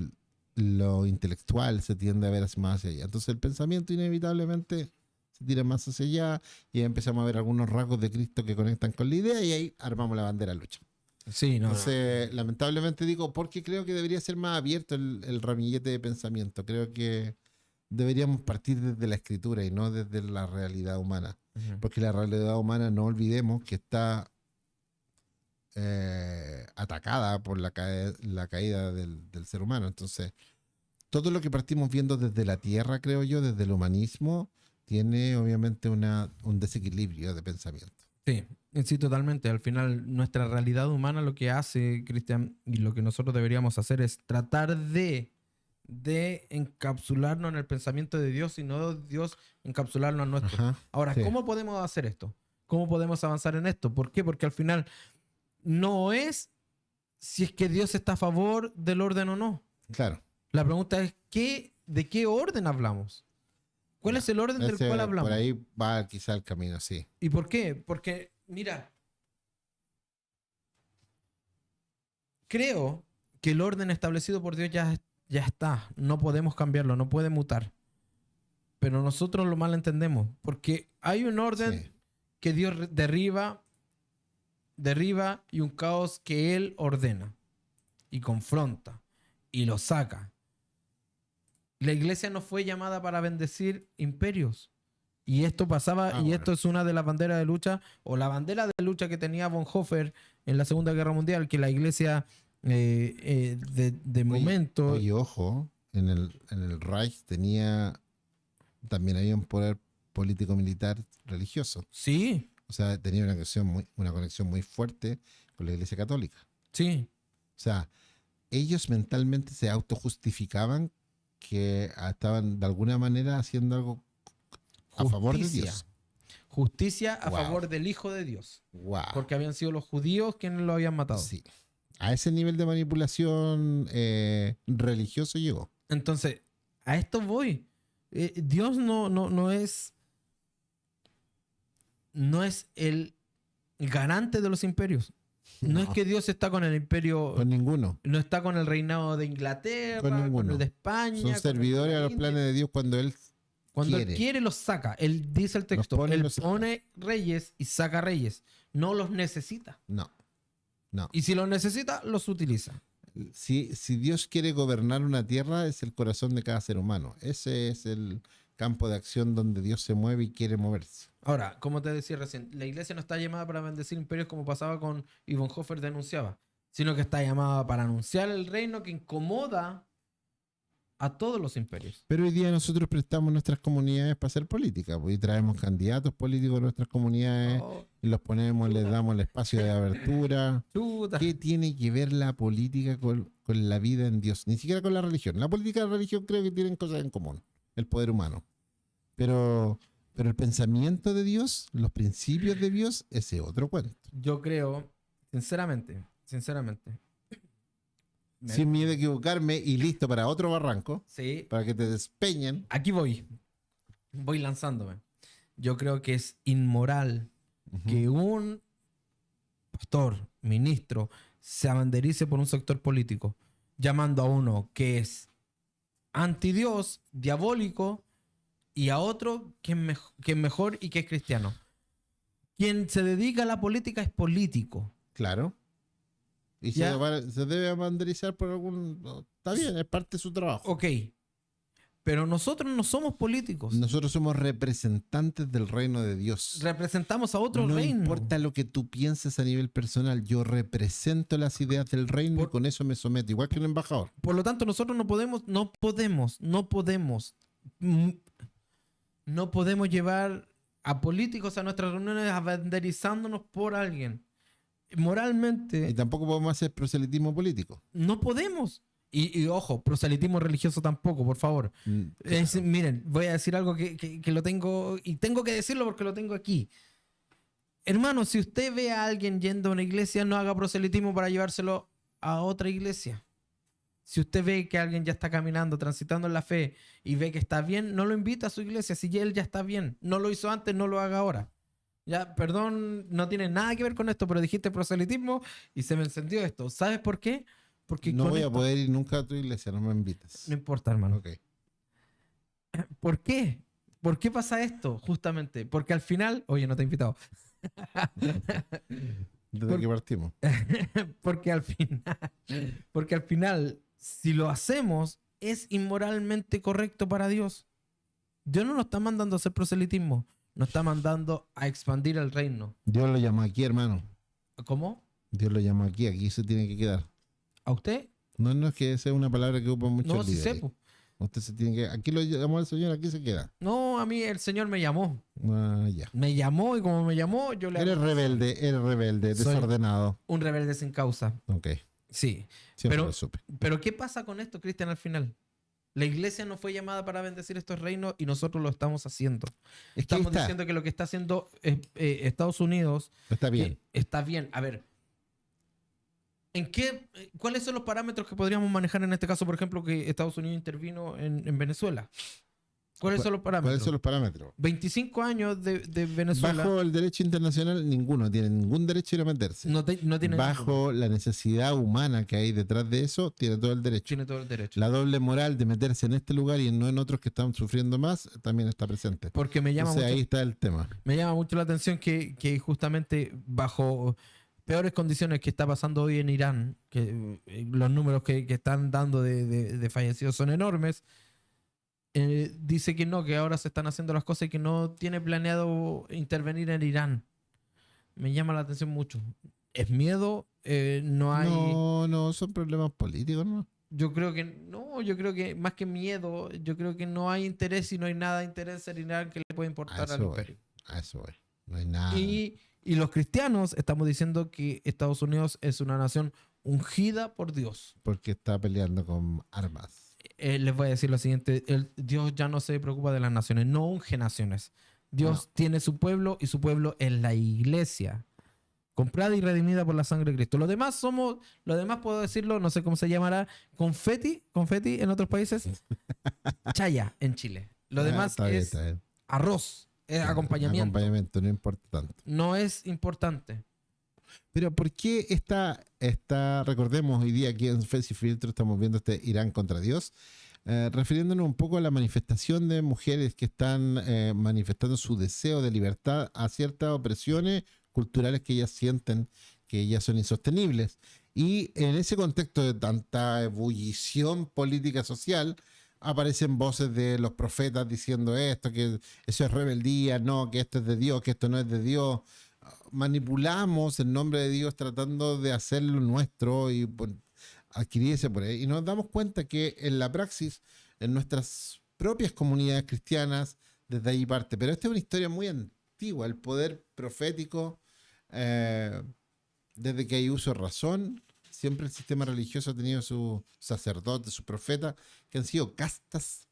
lo intelectual se tiende a ver más hacia allá. Entonces el pensamiento inevitablemente se tira más hacia allá, y ahí empezamos a ver algunos rasgos de Cristo que conectan con la idea, y ahí armamos la bandera lucha. Sí, no. Entonces, lamentablemente digo, porque creo que debería ser más abierto el ramillete de pensamiento. Creo que deberíamos partir desde la escritura y no desde la realidad humana. Ujú. Porque la realidad humana, no olvidemos que está atacada por la caída del ser humano. Entonces, todo lo que partimos viendo desde la tierra, creo yo, desde el humanismo, tiene obviamente un desequilibrio de pensamiento. Sí, totalmente. Al final, nuestra realidad humana lo que hace, Cristian, y lo que nosotros deberíamos hacer es tratar de encapsularnos en el pensamiento de Dios y no Dios encapsularnos en nuestro. Ajá, Ahora, sí. ¿cómo podemos hacer esto? ¿Cómo podemos avanzar en esto? ¿Por qué? Porque al final no es si es que Dios está a favor del orden o no. Claro. La pregunta es, ¿de qué orden hablamos? ¿Cuál es el orden del cual hablamos? Por ahí va quizá el camino, sí. ¿Y por qué? Porque, mira, creo que el orden establecido por Dios ya está. No podemos cambiarlo, no puede mutar. Pero nosotros lo mal entendemos. Porque hay un orden Sí. que Dios derriba y un caos que Él ordena y confronta y lo saca. La iglesia no fue llamada para bendecir imperios. Y esto pasaba, y Bueno. esto es una de las banderas de lucha, o la bandera de lucha que tenía Bonhoeffer en la Segunda Guerra Mundial, que la iglesia de momento... Oye, ojo, en el Reich también había un poder político-militar religioso. Sí, O sea, tenía una conexión muy fuerte con la Iglesia Católica. sí. O sea, ellos mentalmente se autojustificaban que estaban de alguna manera haciendo algo a favor de Dios. Justicia a Wow. favor del Hijo de Dios. Wow. Porque habían sido los judíos quienes lo habían matado. Sí. A ese nivel de manipulación religioso llegó. Entonces, a esto voy. Dios no es el garante de los imperios. No es No, que Dios está con el imperio, con ninguno. no está con el reinado de Inglaterra, Con ninguno. el de España, Son con el de servidores la a los India. planes de Dios cuando Él Cuando Él quiere. quiere, los saca. Él dice el Los texto, pone y Él los saca. pone reyes y saca reyes. No los necesita. No, no. Y si los necesita, los utiliza. Si Dios quiere gobernar una tierra, es el corazón de cada ser humano. Ese es el campo de acción donde Dios se mueve y quiere moverse. Ahora, como te decía recién, la iglesia no está llamada para bendecir imperios como pasaba con y Bonhoeffer denunciaba, sino que está llamada para anunciar el reino que incomoda a todos los imperios. Pero hoy día nosotros prestamos nuestras comunidades para hacer política, pues, y traemos candidatos políticos a nuestras comunidades Oh, y los ponemos, les damos el espacio de abertura. chuta. ¿Qué tiene que ver la política con la vida en Dios? Ni siquiera con la religión. La política y la religión creo que tienen cosas en común, el poder humano. Pero el pensamiento de Dios, los principios de Dios, ese es otro cuento. Yo creo, sinceramente, Sin miedo a equivocarme y listo para otro barranco, sí, para que te despeñen. aquí voy lanzándome. Yo creo que es inmoral que un pastor, ministro, se abanderice por un sector político, llamando a uno que es antidios, diabólico, y a otro que es mejor y que es cristiano. Quien se dedica a la política es político. Claro. Y Ya. se debe abanderizar por algún... no, está bien, es parte de su trabajo. Ok, pero nosotros no somos políticos. Nosotros somos representantes del reino de Dios. Representamos a otro No reino. importa lo que tú pienses a nivel personal, yo represento las ideas del reino y con eso me someto, igual que un embajador. Por lo tanto, nosotros no podemos llevar a políticos a nuestras reuniones abanderizándonos por alguien. Y Moralmente, tampoco podemos hacer proselitismo político. no podemos. Y ojo, proselitismo religioso tampoco, por favor. Miren, voy a decir algo que lo tengo, y tengo que decirlo porque lo tengo aquí. Hermano, si usted ve a alguien yendo a una iglesia, no haga proselitismo para llevárselo a otra iglesia. Si usted ve que alguien ya está caminando, transitando en la fe y ve que está bien, no lo invita a su iglesia. Si él ya está bien, no lo hizo antes, no lo haga ahora. Ya, perdón, no tiene nada que ver con esto, pero dijiste proselitismo y se me encendió esto. ¿Sabes por qué? Porque No con voy a esto- poder ir nunca a tu iglesia, no me invites. No importa, hermano. Ok. ¿Por qué? ¿Por qué pasa esto? Justamente. Porque al final... Oye, no te he invitado. ¿Desde que partimos? Porque al final, si lo hacemos, es inmoralmente correcto para Dios. Dios no nos está mandando a hacer proselitismo, nos está mandando a expandir el reino. Dios lo llamó aquí, hermano. ¿Cómo? Dios lo llamó aquí se tiene que quedar. ¿A usted? No es que sea una palabra que ocupa mucho No, el sí líder. sé, po. Usted se tiene que... Aquí lo llamó el Señor, aquí se queda. No, a mí el Señor me llamó. Ah, ya. Me llamó y como me llamó, yo le Eres hago rebelde, Soy- desordenado. un rebelde sin causa. Ok, Sí. siempre Pero- lo supe. Pero ¿qué pasa con esto, Cristian, al final? La iglesia no fue llamada para bendecir estos reinos y nosotros lo estamos haciendo. Es que ahí Estamos está, diciendo que lo que está haciendo Estados Unidos está bien. está bien. A ver, ¿cuáles son los parámetros que podríamos manejar en este caso, por ejemplo, que Estados Unidos intervino en Venezuela? ¿Cuáles son los parámetros? ¿Cuáles son los parámetros? 25 años de Venezuela. Bajo el derecho internacional, ninguno tiene ningún derecho a ir a meterse. No tiene ninguno. Bajo la necesidad humana que hay detrás de eso, tiene todo el derecho. Tiene todo el derecho. La doble moral de meterse en este lugar y no en otros que están sufriendo más, también está presente. Porque me llama Entonces mucho ahí está el tema. Me llama mucho la atención que justamente bajo peores condiciones que está pasando hoy en Irán, que los números que están dando de fallecidos son enormes, dice que no, que ahora se están haciendo las cosas y que no tiene planeado intervenir en Irán. Me llama la atención mucho. ¿Es miedo? No hay... No, son problemas políticos, ¿no? Yo creo que más que miedo, yo creo que no hay interés y no hay nada de interés en Irán que le pueda importar al imperio. A eso voy. No hay nada. Y los cristianos estamos diciendo que Estados Unidos es una nación ungida por Dios. Porque está peleando con armas. Les voy a decir lo siguiente, Dios ya no se preocupa de las naciones, no unge naciones. Dios tiene su pueblo y su pueblo es la iglesia, comprada y redimida por la sangre de Cristo. Los demás puedo decirlo, no sé cómo se llamará, confeti en otros países, chaya en Chile. Lo demás Está bien, es está bien. arroz, es acompañamiento. Acompañamiento, no importa tanto. No es importante. Pero ¿por qué recordemos hoy día aquí en Fe y Filtro estamos viendo este Irán contra Dios, refiriéndonos un poco a la manifestación de mujeres que están manifestando su deseo de libertad a ciertas opresiones culturales que ellas sienten que ellas son insostenibles. Y en ese contexto de tanta ebullición política social, aparecen voces de los profetas diciendo esto, que eso es rebeldía, no, que esto es de Dios, que esto no es de Dios. Manipulamos el nombre de Dios tratando de hacerlo nuestro y adquirir ese poder. Y nos damos cuenta que en la praxis, en nuestras propias comunidades cristianas, desde ahí parte. Pero esta es una historia muy antigua, el poder profético, desde que hay uso de razón. Siempre el sistema religioso ha tenido sus sacerdotes, sus profetas, que han sido castas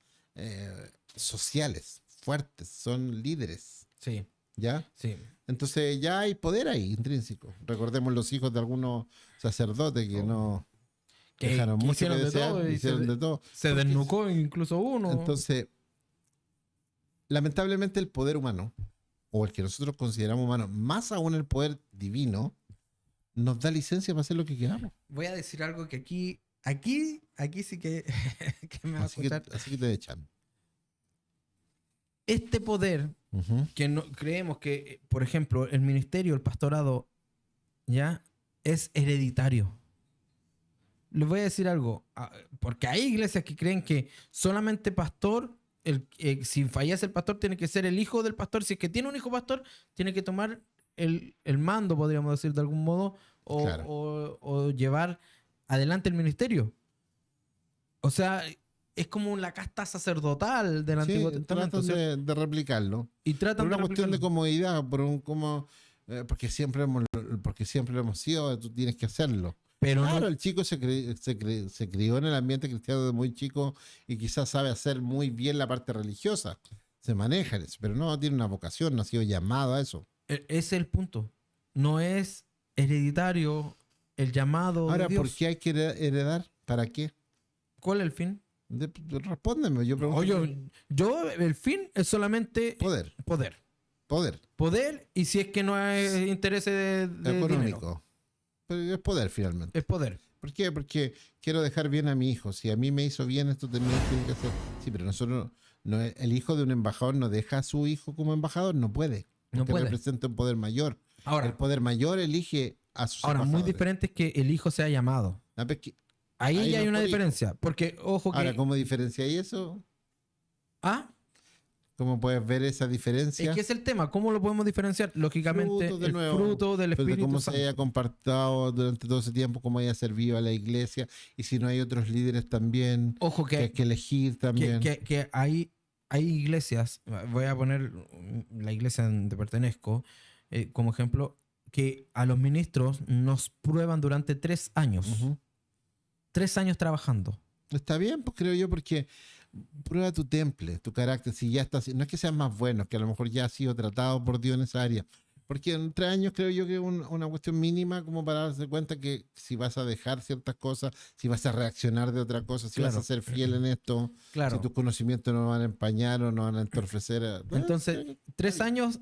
sociales, fuertes, son líderes. Sí, ¿Ya? sí. Entonces ya hay poder ahí, intrínseco. Recordemos los hijos de algunos sacerdotes que no dejaron mucho que desear, hicieron de todo. Se desnucó incluso uno. Entonces, lamentablemente el poder humano, o el que nosotros consideramos humano, más aún el poder divino, nos da licencia para hacer lo que queramos. Voy a decir algo que aquí sí que, que me va a escuchar. Así que te echan. Este poder que no, creemos que, por ejemplo, el ministerio, el pastorado, ya es hereditario. Les voy a decir algo, porque hay iglesias que creen que solamente pastor, si fallece el pastor, tiene que ser el hijo del pastor. Si es que tiene un hijo pastor, tiene que tomar el mando, podríamos decir de algún modo, o llevar adelante el ministerio. O sea, es como la casta sacerdotal del Antiguo Testamento. Tratan de replicarlo. Y tratan por una de cuestión de replicarlo. comodidad, porque siempre lo hemos sido, tú tienes que hacerlo. Pero claro, no, el chico se crió en el ambiente cristiano de muy chico y quizás sabe hacer muy bien la parte religiosa. Se maneja en eso, pero no tiene una vocación, no ha sido llamado a eso. ese es el punto. No es hereditario el llamado Ahora, de Dios. ¿por qué hay que heredar? ¿Para qué? ¿Cuál es el fin? Respóndeme, yo pregunto. Oye, el fin es solamente Poder. Poder, y si es que no hay intereses de Económico. dinero. Pero es poder finalmente. Es poder. ¿Por qué? Porque quiero dejar bien a mi hijo. Si a mí me hizo bien, esto también tiene que hacer. Sí, pero nosotros, el hijo de un embajador no deja a su hijo como embajador, no puede. No Porque puede. representa un poder mayor. Ahora, El poder mayor elige a sus muy embajadores. diferente es que el hijo sea llamado. Ahí ya hay una diferencia. Porque, ojo que... Ahora, ¿cómo diferenciáis eso? ¿Cómo puedes ver esa diferencia? Es que es el tema. ¿Cómo lo podemos diferenciar? Lógicamente, fruto del Espíritu cómo Santo. se haya compartido durante todo ese tiempo, cómo haya servido a la iglesia, y si no hay otros líderes también, Ojo que hay que elegir también. que hay iglesias, voy a poner la iglesia donde pertenezco como ejemplo, que a los ministros nos prueban durante 3 años. 3 años trabajando. Está bien, pues creo yo, porque prueba tu temple, tu carácter, si ya estás, no es que seas más bueno, que a lo mejor ya has sido tratado por Dios en esa área, porque en 3 años creo yo que es una cuestión mínima como para darse cuenta que si vas a dejar ciertas cosas, si vas a reaccionar de otra cosa, si vas a ser fiel en esto, si tus conocimientos no van a empañar o no van a entorpecer. Entonces, 3 años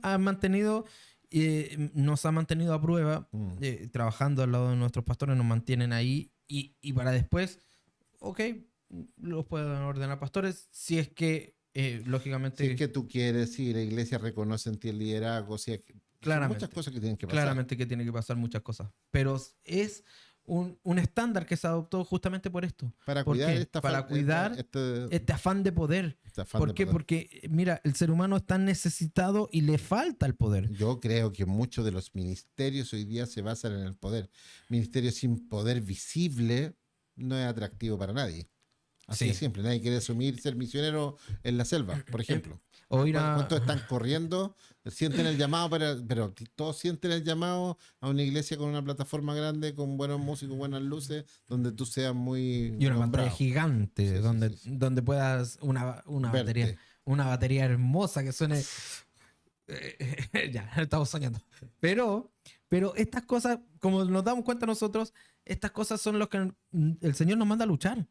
nos ha mantenido a prueba, trabajando al lado de nuestros pastores, nos mantienen ahí y para después, los pueden ordenar pastores si es que, lógicamente... Si es que tú quieres, si la iglesia reconoce en ti el liderazgo, si es que, claramente, muchas cosas que tienen que pasar. Claramente que tiene que pasar muchas cosas. Pero es un estándar que se adoptó justamente por esto. Para ¿Por cuidar, qué? Para cuidar este afán de poder. ¿Por qué? Porque, mira, el ser humano está necesitado y le falta el poder. Yo creo que muchos de los ministerios hoy día se basan en el poder. Ministerio sin poder visible no es atractivo para nadie. Así de simple. Nadie quiere asumir ser misionero en la selva, por ejemplo. ¿Cuántos están corriendo? Sienten el llamado, pero todos sienten el llamado a una iglesia con una plataforma grande, con buenos músicos, buenas luces, donde tú seas muy... Y una pantalla gigante, donde puedas una batería hermosa que suene... ya, estamos soñando. Pero estas cosas, como nos damos cuenta nosotros, estas cosas son los que el Señor nos manda a luchar.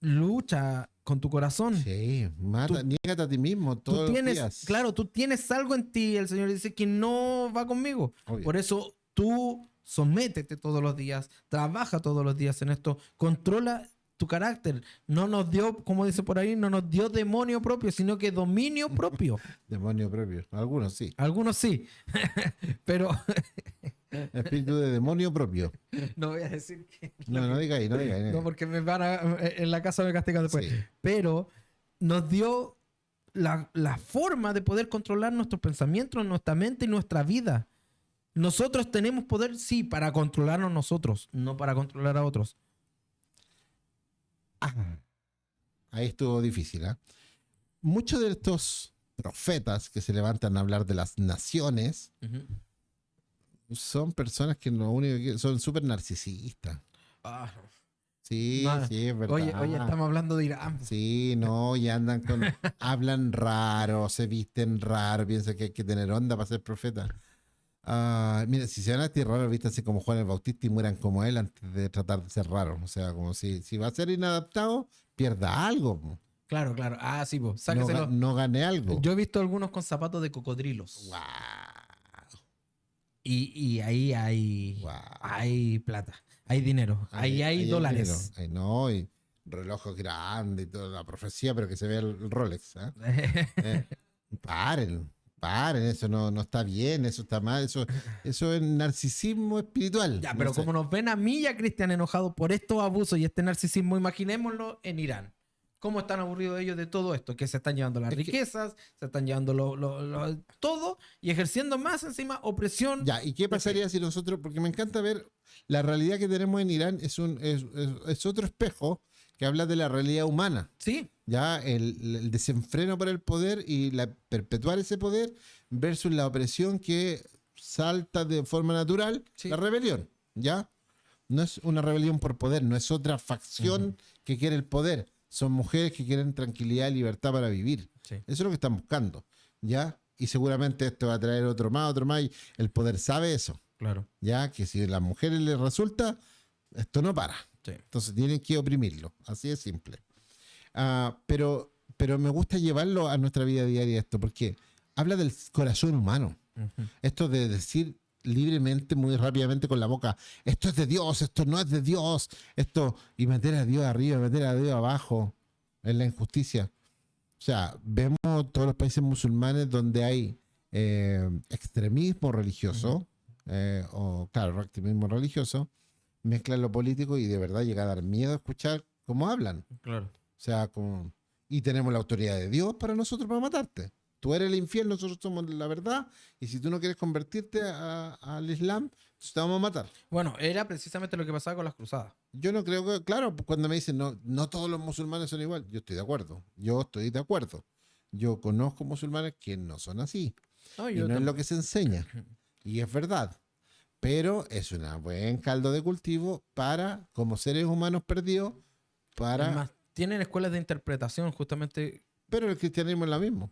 Lucha con tu corazón. Sí, niégate a ti mismo todos los días. Claro, tú tienes algo en ti. El Señor dice que no va conmigo. Obvio. Por eso tú sométete todos los días, trabaja todos los días en esto, controla tu carácter. No nos dio, como dice por ahí, no nos dio demonio propio, sino que dominio propio. Demonio propio. Algunos sí. Algunos sí, pero Espíritu de demonio propio. no voy a decir que... No digáis, no digáis. No, porque me van a, en la casa me castigan después. Sí. Pero nos dio la forma de poder controlar nuestros pensamientos, nuestra mente y nuestra vida. Nosotros tenemos poder, sí, para controlarnos nosotros, no para controlar a otros. Ahí estuvo difícil, ¿eh? Muchos de estos profetas que se levantan a hablar de las naciones son personas que lo único que son súper narcisistas. Ah, Sí, no. sí, es verdad. Oye, estamos hablando de Irán. Sí, no, y andan con, hablan raro, se visten raro, piensan que hay que tener onda para ser profeta. Mira, si se van a vestir raro, vístanse como Juan el Bautista y mueran como él antes de tratar de ser raro. O sea, como si va a ser inadaptado, pierda algo. Po. Claro, claro. Ah, sí, pues, No, sáqueselo. no gane algo. Yo he visto algunos con zapatos de cocodrilos. Wow, Y ahí wow. hay plata, hay dinero, ahí hay dólares. Ay, no, y reloj grande y toda la profecía, pero que se vea el Rolex. Paren, eso no está bien, eso está mal, eso es narcisismo espiritual. Ya, No pero sé. como nos ven a mí y a Cristian enojados por estos abusos y este narcisismo, imaginémoslo en Irán. ¿Cómo están aburridos ellos de todo esto? Que se están llevando las riquezas, se están llevando todo y ejerciendo más encima opresión. Ya, ¿y qué pasaría si nosotros, porque me encanta ver la realidad que tenemos en Irán, es otro espejo que habla de la realidad humana. Sí, Ya el desenfreno por el poder y perpetuar ese poder versus la opresión que salta de forma natural, Sí. la rebelión, ¿ya? No es una rebelión por poder, no es otra facción que quiere el poder, son mujeres que quieren tranquilidad y libertad para vivir. sí. Eso es lo que están buscando, ¿ya? Y seguramente esto va a traer otro más, y el poder sabe eso, Claro. ¿ya? Que si a las mujeres les resulta, esto no para. Sí. Entonces tienen que oprimirlo, así de simple. Pero me gusta llevarlo a nuestra vida diaria esto, porque habla del corazón humano. Ujú. Esto de decir libremente, muy rápidamente con la boca, esto es de Dios, esto no es de Dios, esto, y meter a Dios arriba, meter a Dios abajo, en la injusticia. O sea, vemos todos los países musulmanes donde hay extremismo religioso, o claro, extremismo religioso, mezclan lo político y de verdad llega a dar miedo escuchar cómo hablan. Claro. O sea, y tenemos la autoridad de Dios para nosotros para matarte. Tú eres el infierno, nosotros somos la verdad, y si tú no quieres convertirte al Islam, entonces te vamos a matar. Bueno, era precisamente lo que pasaba con las cruzadas. Yo no creo que, claro, cuando me dicen no todos los musulmanes son igual, yo estoy de acuerdo. Yo conozco musulmanes que no son así. No, Y no es lo que se enseña. Y es verdad. Pero es un buen caldo de cultivo para, como seres humanos perdidos, para... Es más, tienen escuelas de interpretación, justamente Pero el cristianismo es lo mismo.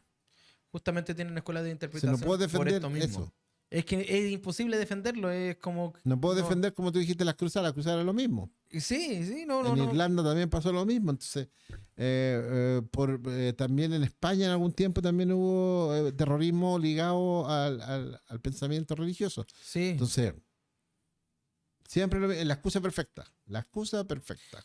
tienen escuelas de Se interpretación no puedo por defender esto mismo. eso. Es que es imposible defenderlo, es como... No puedo defender, como tú dijiste, las cruzadas era lo mismo. Sí, no. En Irlanda también pasó lo mismo. Entonces, también en España en algún tiempo también hubo terrorismo ligado al pensamiento religioso. Sí, Entonces, siempre la excusa perfecta. La excusa perfecta.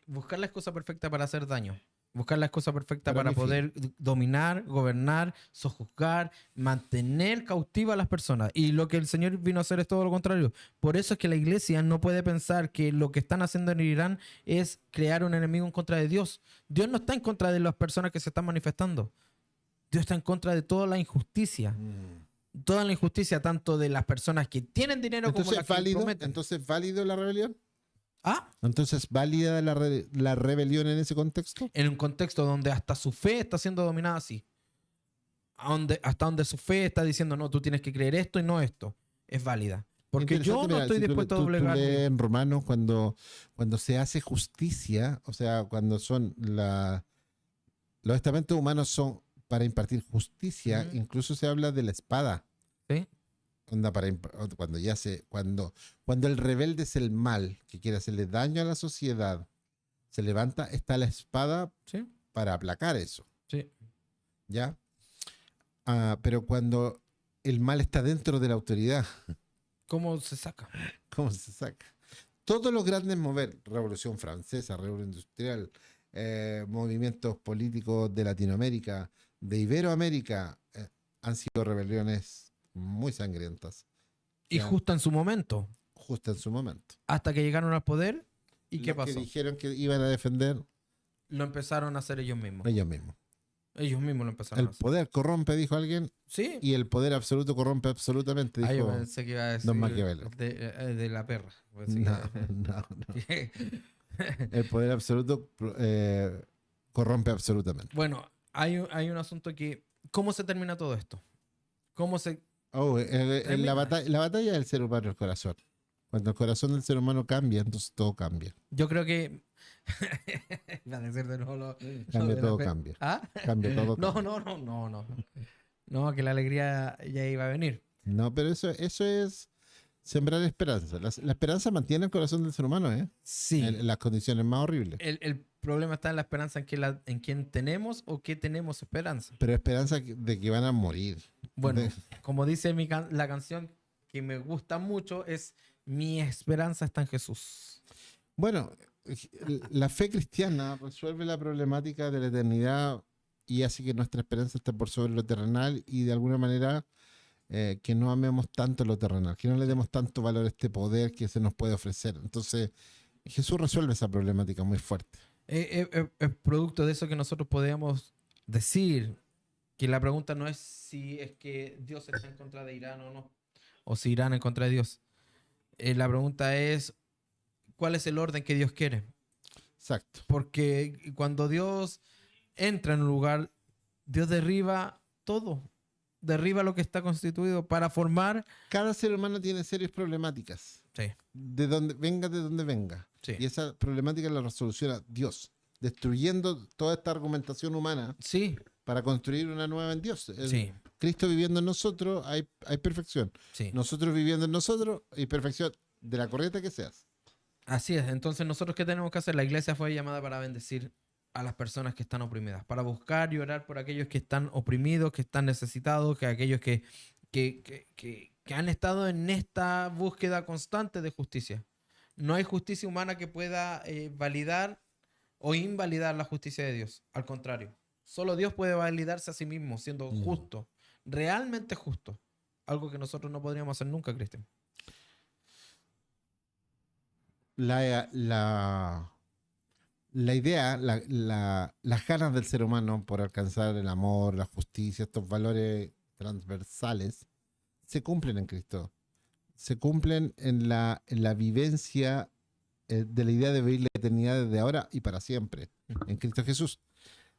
buscar la excusa perfecta para hacer daño. Buscar la excusa perfecta Para para mi fin. poder dominar, gobernar, sojuzgar, mantener cautiva a las personas. Y lo que el Señor vino a hacer es todo lo contrario. Por eso es que la iglesia no puede pensar que lo que están haciendo en Irán es crear un enemigo en contra de Dios. Dios no está en contra de las personas que se están manifestando. Dios está en contra de toda la injusticia. Toda la injusticia, tanto de las personas que tienen dinero como las que prometen. Entonces, ¿válido la rebelión? Ah, Entonces, ¿válida la rebelión en ese contexto? en un contexto donde hasta su fe está siendo dominada así. Hasta donde su fe está diciendo, no, tú tienes que creer esto y no esto. Es válida. Porque yo Interesante, no mira, estoy si tú dispuesto a tú doblegar. lees en Romanos cuando se hace justicia, o sea, cuando son los estamentos humanos son para impartir justicia, Ujú. incluso se habla de la espada. ¿Sí? Onda cuando el rebelde es el mal, que quiere hacerle daño a la sociedad, se levanta, está la espada ¿Sí? para aplacar eso, Sí. ¿ya? Pero cuando el mal está dentro de la autoridad, ¿Cómo se saca? ¿Cómo se saca? Todos los grandes Revolución Francesa, Revolución Industrial, movimientos políticos de Latinoamérica, de Iberoamérica, han sido rebeliones muy sangrientas, Y que han, justo en su momento, justo en su momento. hasta que llegaron al poder, ¿y qué Los que pasó? dijeron que iban a defender Lo empezaron a hacer ellos mismos. ellos mismos. Ellos mismos lo empezaron a El hacer. poder corrompe, dijo alguien, Sí. y el poder absoluto corrompe absolutamente, Ah, yo dijo pensé que iba a decir Don Maquiavelo. de la perra. Pensé No, que- no, no. que- El poder absoluto corrompe absolutamente. Bueno, hay un asunto que... ¿Cómo se termina todo esto? ¿Cómo se... Oh, en Termina. la batalla del ser humano es el corazón. Cuando el corazón del ser humano cambia, entonces todo cambia. Yo creo que... Iba a decir de nuevo lo Cambia, de la todo pe- cambia. ¿Ah? Cambia todo. No, Cambia. no. No, que la alegría ya iba a venir. No, pero eso es sembrar esperanza. La esperanza mantiene el corazón del ser humano, ¿eh? Sí. En las condiciones más horribles. El problema está en la esperanza en quién tenemos o qué tenemos esperanza. Pero esperanza de que van a morir. Bueno, De- como dice la canción que me gusta mucho, es mi esperanza está en Jesús. Bueno, la fe cristiana resuelve la problemática de la eternidad y hace que nuestra esperanza esté por sobre lo terrenal y de alguna manera que no amemos tanto lo terrenal, que no le demos tanto valor a este poder que se nos puede ofrecer. Entonces, Jesús resuelve esa problemática muy fuerte. Es producto de eso que nosotros podemos decir, que la pregunta no es si es que Dios está en contra de Irán o no, o si Irán en contra de Dios. La pregunta es, ¿cuál es el orden que Dios quiere? Exacto. Porque cuando Dios entra en un lugar, Dios derriba todo, derriba lo que está constituido para formar... Cada ser humano tiene serias problemáticas, Sí, de donde venga. sí. Y esa problemática la resoluciona Dios, destruyendo toda esta argumentación humana Sí, para construir una nueva en Dios. sí, Cristo viviendo en nosotros, hay perfección. sí. Nosotros viviendo en nosotros, hay perfección de la corriente que seas. Así es. Entonces, ¿nosotros qué tenemos que hacer? La iglesia fue llamada para bendecir a las personas que están oprimidas, para buscar y orar por aquellos que están oprimidos, que están necesitados, que aquellos que han estado en esta búsqueda constante de justicia. No hay justicia humana que pueda validar o invalidar la justicia de Dios. Al contrario, solo Dios puede validarse a sí mismo siendo justo, realmente justo. Algo que nosotros no podríamos hacer nunca, Cristian. La idea, las ganas del ser humano por alcanzar el amor, la justicia, estos valores transversales, se cumplen en Cristo. Se cumplen en la vivencia de la idea de vivir la eternidad desde ahora y para siempre, en Cristo Jesús.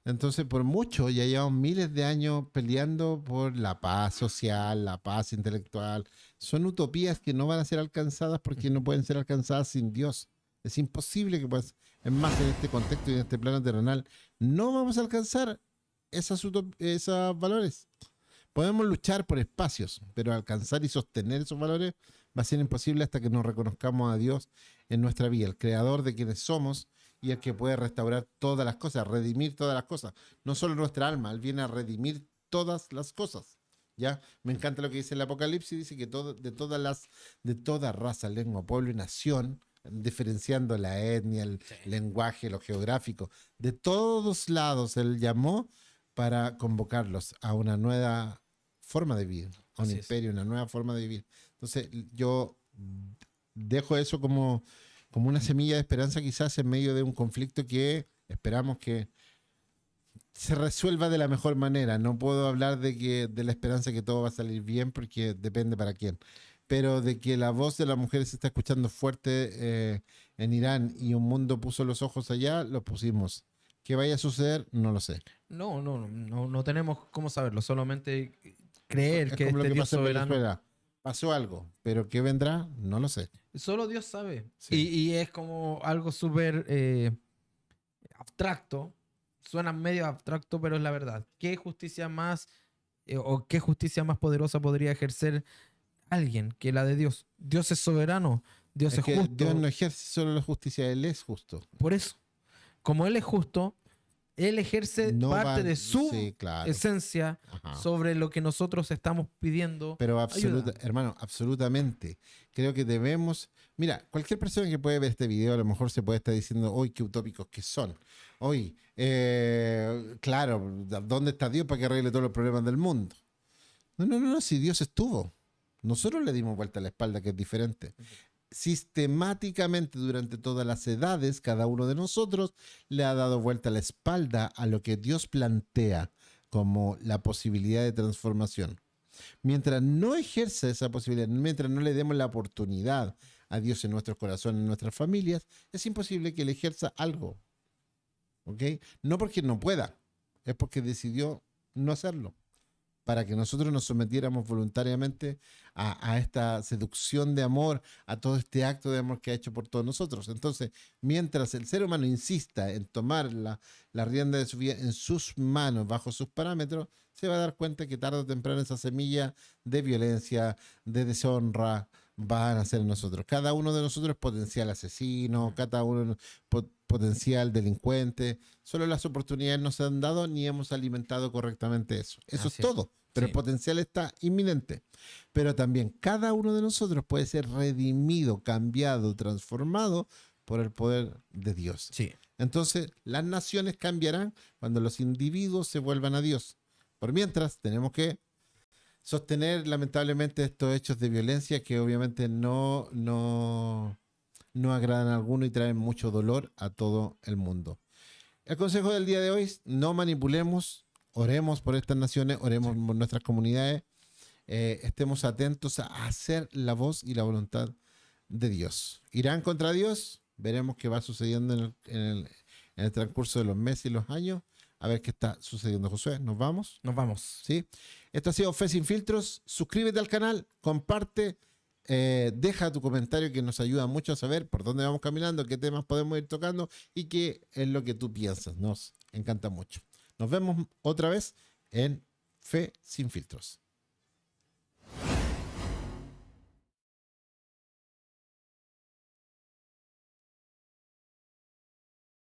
Entonces, por mucho, ya llevamos miles de años peleando por la paz social, la paz intelectual. Son utopías que no van a ser alcanzadas porque no pueden ser alcanzadas sin Dios. Es imposible que puedas. Es más, en este contexto y en este plano terrenal, no vamos a alcanzar esos valores. Podemos luchar por espacios, pero alcanzar y sostener esos valores va a ser imposible hasta que nos reconozcamos a Dios en nuestra vida, el creador de quienes somos y el que puede restaurar todas las cosas, redimir todas las cosas. No solo nuestra alma, Él viene a redimir todas las cosas. ¿Ya? Me encanta lo que dice el Apocalipsis, dice que de toda raza, lengua, pueblo y nación, diferenciando la etnia, el lenguaje, lo geográfico, de todos lados Él llamó para convocarlos a una nueva forma de vivir, a un Así es. imperio, una nueva forma de vivir. Entonces yo dejo eso como una semilla de esperanza quizás en medio de un conflicto que esperamos que se resuelva de la mejor manera. No puedo hablar de la esperanza que todo va a salir bien porque depende para quién. Pero de que la voz de las mujeres se está escuchando fuerte en Irán y un mundo puso los ojos allá, los pusimos. ¿Qué vaya a suceder? No lo sé. No tenemos cómo saberlo, solamente creer Es que como lo este que Dios pasó en soberano... Venezuela. Pasó algo, pero ¿qué vendrá? No lo sé. Solo Dios sabe. Sí. Y es como algo súper abstracto. Suena medio abstracto, pero es la verdad. ¿Qué justicia más o qué justicia más poderosa podría ejercer alguien que la de Dios? Dios es soberano, Dios es que justo. Dios no ejerce solo la justicia, Él es justo. Por eso, como Él es justo, Él ejerce No parte van, de su sí, claro. esencia Ajá. sobre lo que nosotros estamos pidiendo. Pero ayuda. hermano, absolutamente. Creo que debemos. Mira, cualquier persona que puede ver este video a lo mejor se puede estar diciendo, hoy qué utópicos que son. Hoy, claro, ¿dónde está Dios para que arregle todos los problemas del mundo? No, no, no, no, si Dios estuvo. Nosotros le dimos vuelta a la espalda, que es diferente. Sistemáticamente durante todas las edades, cada uno de nosotros le ha dado vuelta a la espalda a lo que Dios plantea como la posibilidad de transformación. Mientras no ejerza esa posibilidad, mientras no le demos la oportunidad a Dios en nuestros corazones, en nuestras familias, es imposible que Él ejerza algo. ¿Ok? No porque no pueda, es porque decidió no hacerlo. Para que nosotros nos sometiéramos voluntariamente a esta seducción de amor, a todo este acto de amor que ha hecho por todos nosotros. Entonces, mientras el ser humano insista en tomar la rienda de su vida en sus manos, bajo sus parámetros, se va a dar cuenta que tarde o temprano esa semilla de violencia, de deshonra, va a nacer en nosotros. Cada uno de nosotros es potencial asesino, cada uno potencial delincuente. Solo las oportunidades no se han dado ni hemos alimentado correctamente eso. Eso es Así es. todo. Pero Sí. el potencial está inminente. Pero también cada uno de nosotros puede ser redimido, cambiado, transformado por el poder de Dios. Sí. Entonces, las naciones cambiarán cuando los individuos se vuelvan a Dios. Por mientras, tenemos que sostener lamentablemente estos hechos de violencia que obviamente no agradan a alguno y traen mucho dolor a todo el mundo. El consejo del día de hoy es: no manipulemos, oremos por estas naciones, oremos por nuestras comunidades, estemos atentos a hacer la voz y la voluntad de Dios. Irán contra Dios, veremos qué va sucediendo en el transcurso de los meses y los años. A ver qué está sucediendo, Josué. ¿Nos vamos? Nos vamos. ¿Sí? Esto ha sido Fe Sin Filtros. Suscríbete al canal, comparte, deja tu comentario que nos ayuda mucho a saber por dónde vamos caminando, qué temas podemos ir tocando y qué es lo que tú piensas. Nos encanta mucho. Nos vemos otra vez en Fe Sin Filtros.